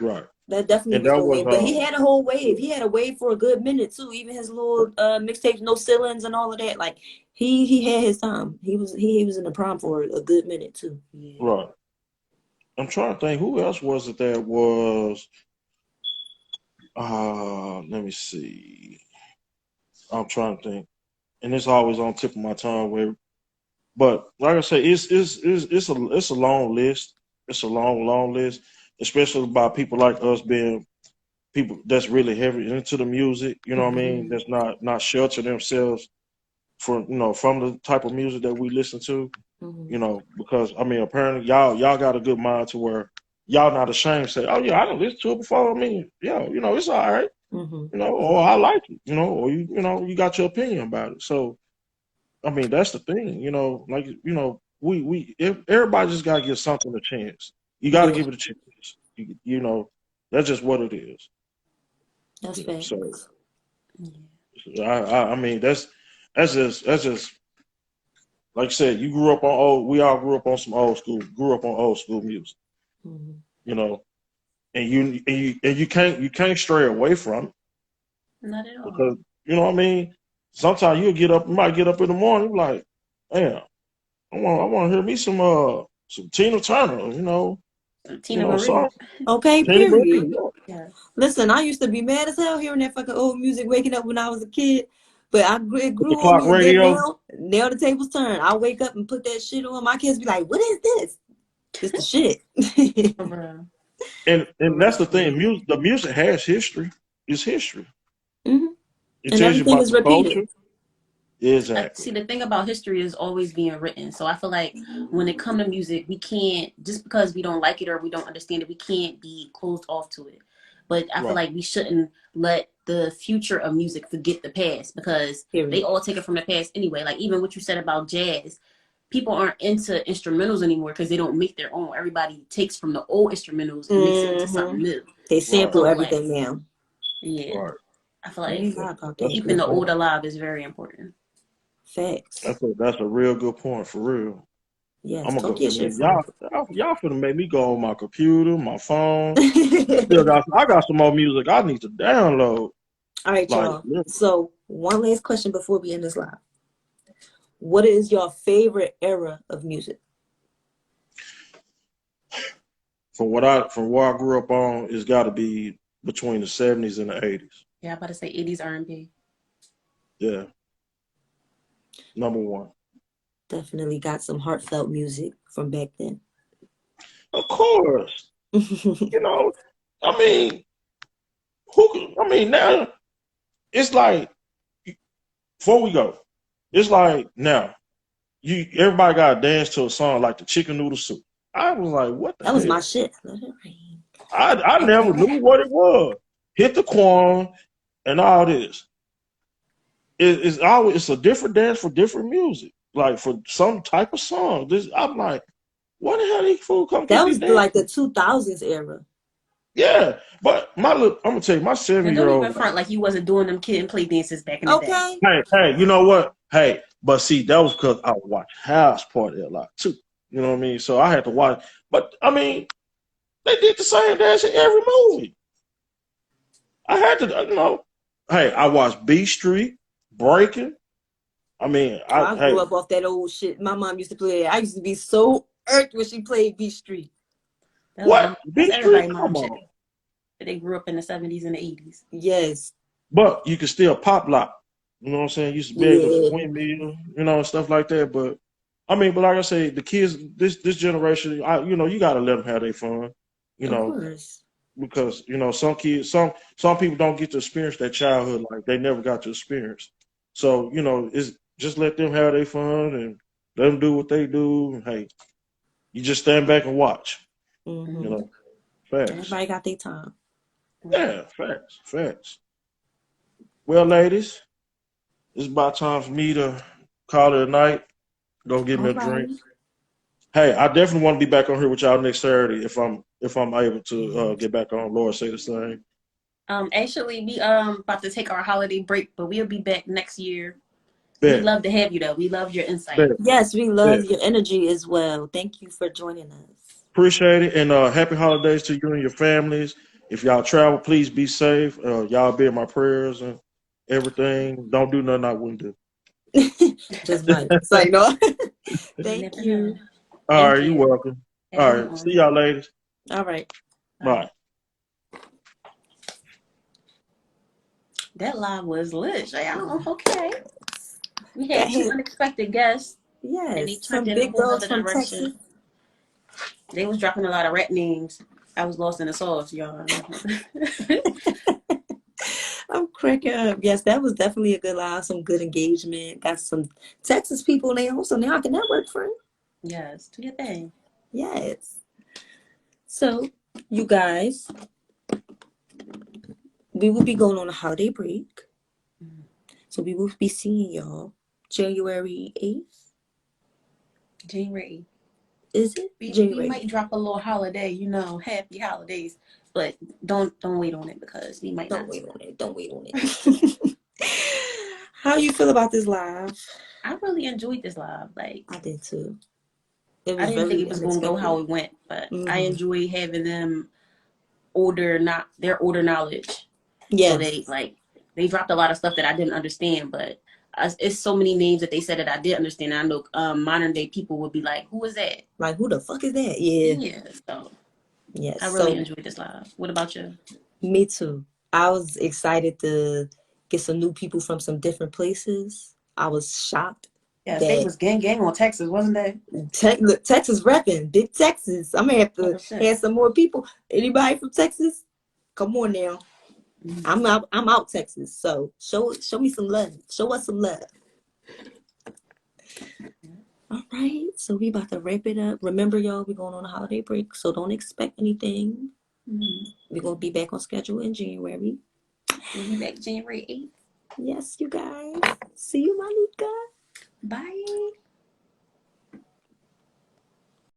right. That definitely And was that the was, wave. But he had a whole wave. He had a wave for a good minute too. Even his little mixtapes, no ceilings and all of that. Like he had his time. He was in the prime for a good minute too. Yeah. right. I'm trying to think who else was it that was. Let me see. I'm trying to think, and it's always on tip of my tongue. But like I say, it's a long list. It's a long list, especially by people like us being people that's really heavy into the music. You know what I mean? Mm-hmm. That's not shelter themselves from from the type of music that we listen to. Hmm. You know, because I mean, apparently y'all got a good mind to where y'all not ashamed to say, oh yeah, I done listened to it before. I mean, yeah, it's all right. Hmm. Or I like it. Or you got your opinion about it. So I mean, that's the thing, like, if everybody just got to give something a chance. You got to Yeah, give it a chance. That's just what it is. that's So, facts. Yeah. I mean, that's just like I said. We all grew up on grew up on old school music, Hmm. you know, and you can't stray away from it Not at all. because what I mean. Sometimes you might get up in the morning, you like, damn, I want to hear me some Tina Turner, Tina song. Marie. Okay, Tina period. Marie, yeah. Yeah. Listen, I used to be mad as hell hearing that fucking old music waking up when I was a kid. But it With the grew on clock me, and then radio. now the tables turn. I wake up and put that shit on. My kids be like, "What is this?" It's the shit. For real. For And that's real. the For real. thing. The music has history. It's history. Hmm. It And tells you everything about is the repeated. culture. Exactly. See, the thing about history is always being written. So I feel like when it comes to music, we can't, just because we don't like it or we don't understand it, we can't be closed off to it. But I feel Right. like we shouldn't let the future of music forget the past, because they Period. all take it from the past anyway. Like even what you said about jazz, people aren't into instrumentals anymore because they don't make their own. Everybody takes from the old instrumentals and makes it into Hmm. something new. They Right. sample So like, everything now. yeah, Right. I feel I like ain't lie about That's that. a keeping good the old point. alive is very important. Facts. That's a real good point for real. Yes, I'm gonna talk go. your I shit, mean, friend. y'all finna make me go on my computer, my phone. I got some more music I need to download. All right, Like, y'all. So one last question before we end this live. What is your favorite era of music? from where I grew up on, it's got to be between the '70s and the '80s. Yeah, I'm about to say 80s R&B. Yeah, number one. Definitely got some heartfelt music from back then. Of course, you know. I mean, now it's like before we go, it's like now everybody got to dance to a song like the Chicken Noodle Soup. I was like, what the That was my hell? shit. I never knew what it was. Hit the Quan and all this. It's a different dance for different music. Like for some type of song. I'm like, what the hell these fools come That get me was like the dancing? 2000s era. Yeah, but I'm gonna tell you, my And 7 year don't old. even front like you wasn't doing them kid and play dances back in the day. Okay. Hey, you know what? Hey, But see, that was because I watched House Party a lot too. You know what I mean? So I had to watch. But I mean, they did the same dance in every movie. I had to, Hey, I watched B Street, Breaking. I mean, Oh, I grew hey, up off that old shit. My mom used to play it. I used to be so irked when she played B Street. what That's B Street? everybody mom Come shit. on. They grew up in the 70s and the 80s. Yes. But you can still pop lock. You know what I'm saying? You used to be able to Yeah. windmill, stuff like that. But I mean, but like I say, the kids, this generation, you got to let them have their fun. You Of know, course. because some kids, some people don't get to experience that childhood like they never got to experience. So it's just let them have their fun and let them do what they do. And, hey, you just stand back and watch. You Mm-hmm. know, facts. Everybody got their time. Right. Yeah, facts. Well, ladies, it's about time for me to call it a night. Go get me All a drink. right. Hey, I definitely want to be back on here with y'all next Saturday if I'm able to get back on. Lord say the same. Actually, we about to take our holiday break, but we'll be back next year. We Bet, love to have you though. We love your insight. bet, Yes, we bet. love your energy as well. Thank you for joining us. Appreciate it. And happy holidays to you and your families. If y'all travel, please be safe. Y'all be in my prayers and everything. Don't do nothing I wouldn't do. Just might. It's like, no. You Thank never know. you. All Thank right, you're you. welcome. Have a All good right. See one. y'all ladies. All right. All Bye. right. That live was lit. Like, okay. We That had two hit. unexpected guests, and they Yes. turned Some in a big whole dogs nother from Texas. direction. They was dropping a lot of rap names. I was lost in the sauce, y'all. I'm cracking up. Yes, that was definitely a good live. Some good engagement. Got some Texas people now, so now I can network, friend. Yes, do your thing. Yes. So, you guys, we will be going on a holiday break. So we will be seeing y'all January 8th. January. Is it? We January. might drop a little holiday, happy holidays, but don't wait on it because we might Don't not. wait on it. Don't wait on it. How you feel about this live? I really enjoyed this live. Like, I did too. It I was didn't think very it was going to go how unexpected. it went, but I Mm-hmm. enjoy having them not their older knowledge. So Yes. they dropped a lot of stuff that I didn't understand, but it's so many names that they said that I did understand. I know modern day people would be like, "Who is that?" Like, who the fuck is that? Yeah. Yeah, so Yes. I really So, enjoyed this live. What about you? me too. I was excited to get some new people from some different places. I was shocked Yes, they that was gang on Texas, wasn't they? Look, Texas repping, big Texas. I'm gonna have to Oh shit. have some more people. Anybody from Texas? Come on now. I'm out. I'm out Texas. So show me some love. Show us some love. All right. So we about to wrap it up. Remember, y'all, we're going on a holiday break, so don't expect anything. Mm-hmm. We're gonna be back on schedule in January. We'll be back January 8th. Yes, you guys. See you, Monica. Bye.